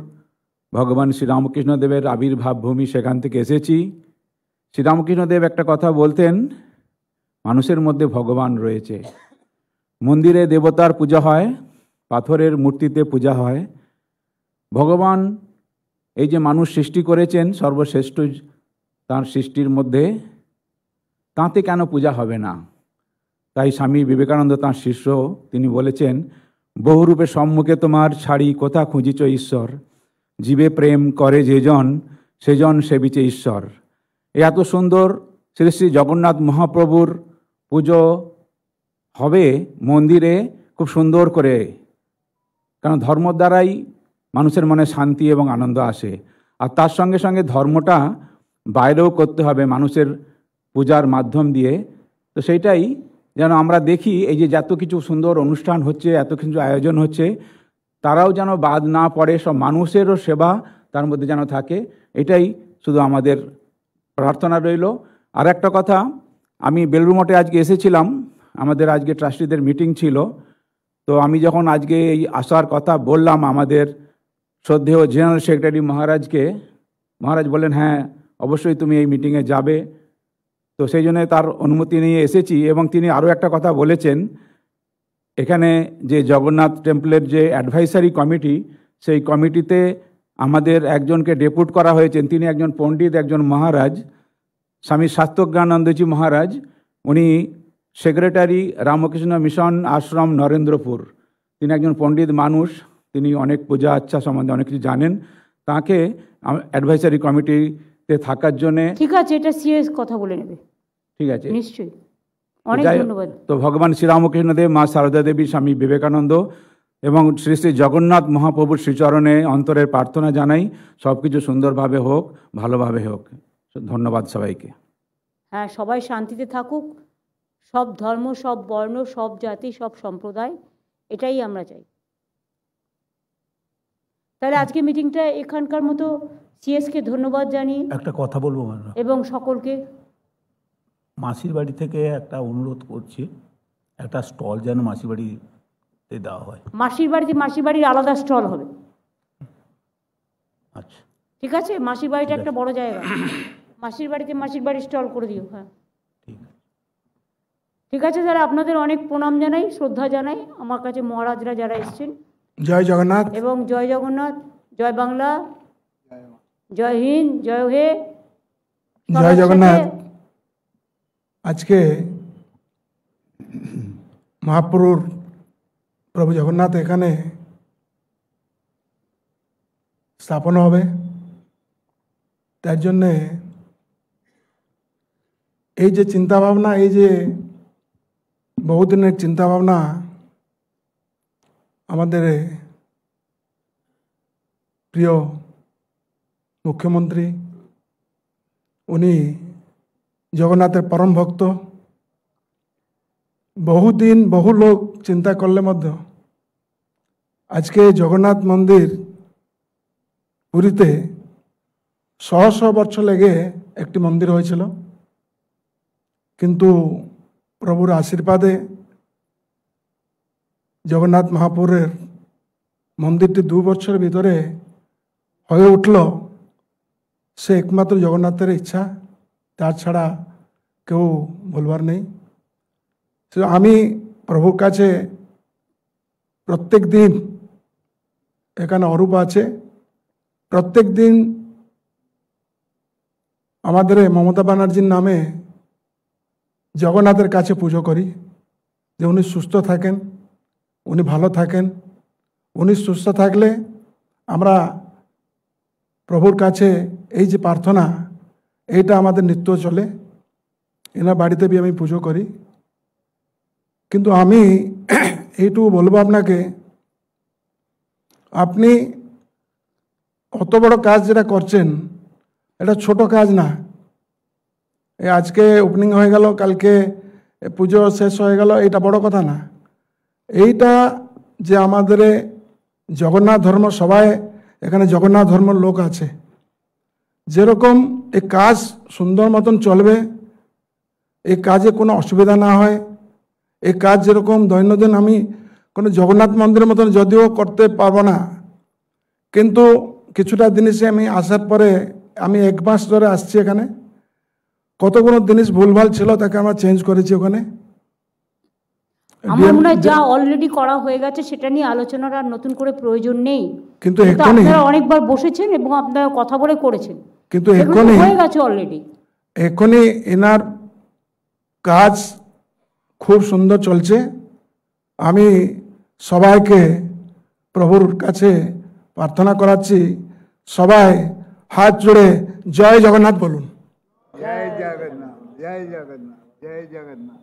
ভগবান শ্রীরামকৃষ্ণদেবের আবির্ভাব ভূমি, সেখান থেকে এসেছি। শ্রীরামকৃষ্ণদেব একটা কথা বলতেন, মানুষের মধ্যে ভগবান রয়েছে। মন্দিরে দেবতার পূজা হয়, পাথরের মূর্তিতে পূজা হয়। ভগবান এই যে মানুষ সৃষ্টি করেছেন, সর্বশ্রেষ্ঠ তার সৃষ্টির মধ্যে, তাঁতে কেন পূজা হবে না? তাই স্বামী বিবেকানন্দ তাঁর শিষ্য, তিনি বলেছেন, বহুরূপে সম্মুখে তোমার ছাড়ি কোথা খুঁজিছ ঈশ্বর, জীবে প্রেম করে যেজন সেজন সেবিছে ঈশ্বর। এত সুন্দর শ্রী শ্রী জগন্নাথ মহাপ্রভুর পুজো হবে মন্দিরে খুব সুন্দর করে, কারণ ধর্ম দ্বারাই মানুষের মনে শান্তি এবং আনন্দ আসে। আর তার সঙ্গে সঙ্গে ধর্মটা বাইরেও করতে হবে মানুষের পূজার মাধ্যম দিয়ে। তো সেইটাই যেন আমরা দেখি, এই যে যত কিছু সুন্দর অনুষ্ঠান হচ্ছে, এত কিছু আয়োজন হচ্ছে, তারাও যেন বাদ না পড়ে, সব মানুষেরও সেবা তার মধ্যে যেন থাকে, এটাই শুধু আমাদের প্রার্থনা রইল। আর একটা কথা, আমি বেলুড় মঠে আজকে এসেছিলাম, আমাদের আজকে ট্রাস্টিদের মিটিং ছিল। তো আমি যখন আজকে এই আসার কথা বললাম আমাদের শ্রদ্ধেয় জেনারেল সেক্রেটারি মহারাজকে, মহারাজ বললেন হ্যাঁ অবশ্যই তুমি এই মিটিংয়ে যাবে। তো সেই জন্য তার অনুমতি নিয়ে এসেছি। এবং তিনি আরও একটা কথা বলেছেন, এখানে যে জগন্নাথ টেম্পলের যে অ্যাডভাইসারি কমিটি, সেই কমিটিতে আমাদের একজনকে ডেপুট করা হয়েছেন। তিনি একজন পণ্ডিত, একজন মহারাজ, স্বামী শাস্ত্রজ্ঞানন্দজি মহারাজ। উনি সেক্রেটারি রামকৃষ্ণ মিশন আশ্রম নরেন্দ্রপুর। তিনি একজন পণ্ডিত মানুষ, তিনি অনেক পূজা আচ্ছা সম্বন্ধে অনেক কিছু জানেন। তাকে অ্যাডভাইসারি কমিটিতে থাকার জন্যে। ঠিক আছে, এটা সিরিয়াস কথা বলে নেবে। ঠিক আছে, নিশ্চয়ই, অনেক ধন্যবাদ। তো ভগবান শ্রীরামকৃষ্ণদেব, মা সারদা দেবী, স্বামী বিবেকানন্দ এবং শ্রী শ্রী জগন্নাথ মহাপ্রভুর শ্রীচরণে অন্তরের প্রার্থনা জানাই, সব কিছু সুন্দরভাবে হোক, ভালোভাবে হোক। ধন্যবাদ সবাইকে। হ্যাঁ, সবাই শান্তিতে থাকুক, সব ধর্ম, সব বর্ণ, সব জাতি, সব সম্প্রদায়, এটাই আমরা চাই। তাহলে আজকে মিটিংটা এখানকার মতো সিএসকে ধন্যবাদ জানিয়ে একটা কথা বলবো এবং সকলকে মাসির বাড়ি থেকে একটা অনুরোধ করছি, একটা স্টল যেন মাসির বাড়িতে দেওয়া হয়। মাসির বাড়ির আলাদা স্টল হবে। আচ্ছা, ঠিক আছে, মাসির বাড়িটা একটা বড় জায়গা, মাসির বাড়ির স্টল করে দিও। হ্যাঁ, ঠিক আছে স্যার, আপনাদের অনেক প্রণাম জানাই, শ্রদ্ধা জানাই। আমার কাছে মহারাজরা যারা এসছেন, জয় জগন্নাথ এবং জয় জগন্নাথ, জয় বাংলা, জয় হিন্দ, জয় হে, জয় জগন্নাথ। আজকে মহাপ্রভুর প্রভু জগন্নাথ এখানে স্থাপন হবে। তার জন্যে এই যে চিন্তাভাবনা, এই যে বহুদিনের চিন্তাভাবনা আমাদের প্রিয় মুখ্যমন্ত্রী, উনি জগন্নাথের পরম ভক্ত। বহুদিন বহু লোক চিন্তা করলে মধ্যে আজকে জগন্নাথ মন্দির পুরীতে 100 বছর লেগে একটি মন্দির হয়েছিল, কিন্তু প্রভুর আশীর্বাদে জগন্নাথ মহাপুরের মন্দিরটি 2 বছরের ভিতরে হয়ে উঠল। সে একমাত্র জগন্নাথের ইচ্ছা, তার ছাড়া কেউ বলবার নেই। তো আমি প্রভুর কাছে প্রত্যেক দিন, এখানে অরূপ আছে, প্রত্যেক দিন আমাদের মমতা ব্যানার্জির নামে জগন্নাথের কাছে পুজো করি যে উনি সুস্থ থাকেন, উনি ভালো থাকেন। উনি সুস্থ থাকলে আমরা প্রভুর কাছে এই যে প্রার্থনা, এইটা আমাদের নিত্য চলে। এনার বাড়িতে বি আমি পুজো করি। কিন্তু আমি এইটুকু বলবো আপনাকে, আপনি অত বড় কাজ যেটা করছেন, এটা ছোট কাজ না। এই আজকে ওপেনিং হয়ে গেল, কালকে পুজো শেষ হয়ে গেল, এটা বড় কথা না। এইটা যে আমাদের জগন্নাথ ধর্ম, সবাই এখানে জগন্নাথ ধর্মের লোক আছে, যেরকম এই কাজ সুন্দর মতন চলবে, এই কাজে কোনো অসুবিধা না হয়, এই কাজ যেরকম দৈনন্দিন আমি কোনো জগন্নাথ মন্দিরের মতন যদিও করতে পারবো না, কিন্তু কিছুটা জিনিসে আমি আসার পরে, আমি 1 মাস ধরে আসছি এখানে, কতগুলো জিনিস ভুলভাল ছিল তাকে আমরা চেঞ্জ করেছি ওখানে। আমার মনে হয় যা অলরেডি করা হয়ে গেছে সেটা নিয়ে আলোচনার আর নতুন করে প্রয়োজন নেই। কিন্তু আপনারা অনেকবার বসেছেন এবং আপনারা কথা বলে করেছেন, কিন্তু হয়ে গেছে অলরেডি। এখনই এনার কাজ খুব সুন্দর চলছে। আমি সবাইকে প্রভুর কাছে প্রার্থনা করাচ্ছি, সবাই হাত জোড়ে জয় জগন্নাথ বলুন। জয় জগন্নাথ, জয় জগন্নাথ, জয় জগন্নাথ।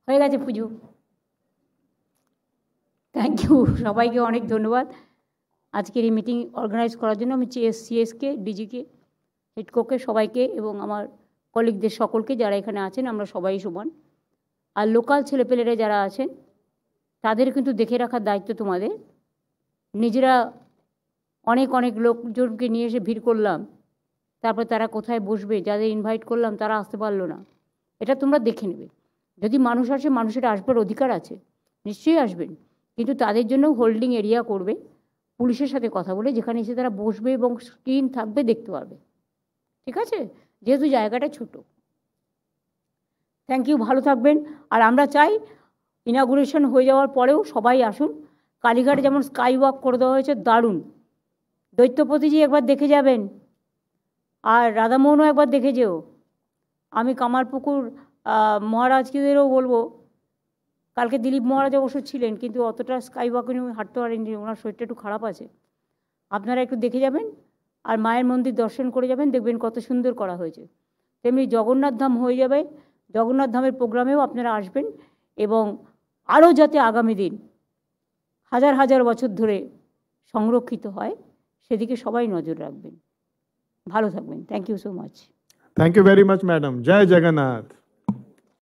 হয়ে গেছে পুজো। থ্যাংক ইউ, সবাইকে অনেক ধন্যবাদ আজকের এই মিটিং অর্গানাইজ করার জন্য। আমি সিএসকে, ডিজিকে, হেডকোকে, সবাইকে এবং আমার কলিগদের সকলকে যারা এখানে আছেন, আমরা সবাই সমান। আর লোকাল ছেলেপেলেরা যারা আছেন তাদের কিন্তু দেখে রাখার দায়িত্ব তোমাদের। নিজেরা অনেক অনেক লোকজনকে নিয়ে এসে ভিড় করলাম, তারপর তারা কোথায় বসবে, যাদের ইনভাইট করলাম তারা আসতে পারলো না, এটা তোমরা দেখে নেবে। যদি মানুষ আসে, মানুষের আসবার অধিকার আছে, নিশ্চয়ই আসবেন, কিন্তু তাদের জন্য হোল্ডিং এরিয়া করবে পুলিশের সাথে কথা বলে, যেখানে এসে তারা বসবে এবং স্ক্রিন থাকবে, দেখতে পারবে। ঠিক আছে, যেহেতু জায়গাটা ছোট। থ্যাংক ইউ, ভালো থাকবেন। আর আমরা চাই ইনাগুরেশন হয়ে যাওয়ার পরেও সবাই আসুন। কালীঘাটে যেমন স্কাই ওয়াক করে দেওয়া হয়েছে, দারুণ। দৈত্যপতিজি একবার দেখে যাবেন, আর রাধামোহনও একবার দেখে যেও। আমি কামারপুকুর মহারাজকেদেরও বলবো, কালকে দিলীপ মহারাজ অবশ্য ছিলেন, কিন্তু অতটা স্কাই ওয়াকে উনি হাঁটতে পারেননি, ওনার শরীরটা একটু খারাপ আছে। আপনারা একটু দেখে যাবেন আর মায়ের মন্দির দর্শন করে যাবেন, দেখবেন কত সুন্দর করা হয়েছে। তেমনি জগন্নাথ ধাম হয়ে যাবে, জগন্নাথ ধামের প্রোগ্রামেও আপনারা আসবেন, এবং আরও যাতে আগামী দিন হাজার হাজার বছর ধরে সংরক্ষিত হয় সেদিকে সবাই নজর রাখবেন। ভালো থাকবেন। Thank you so much. Thank you very much, madam. Jai Jagannath.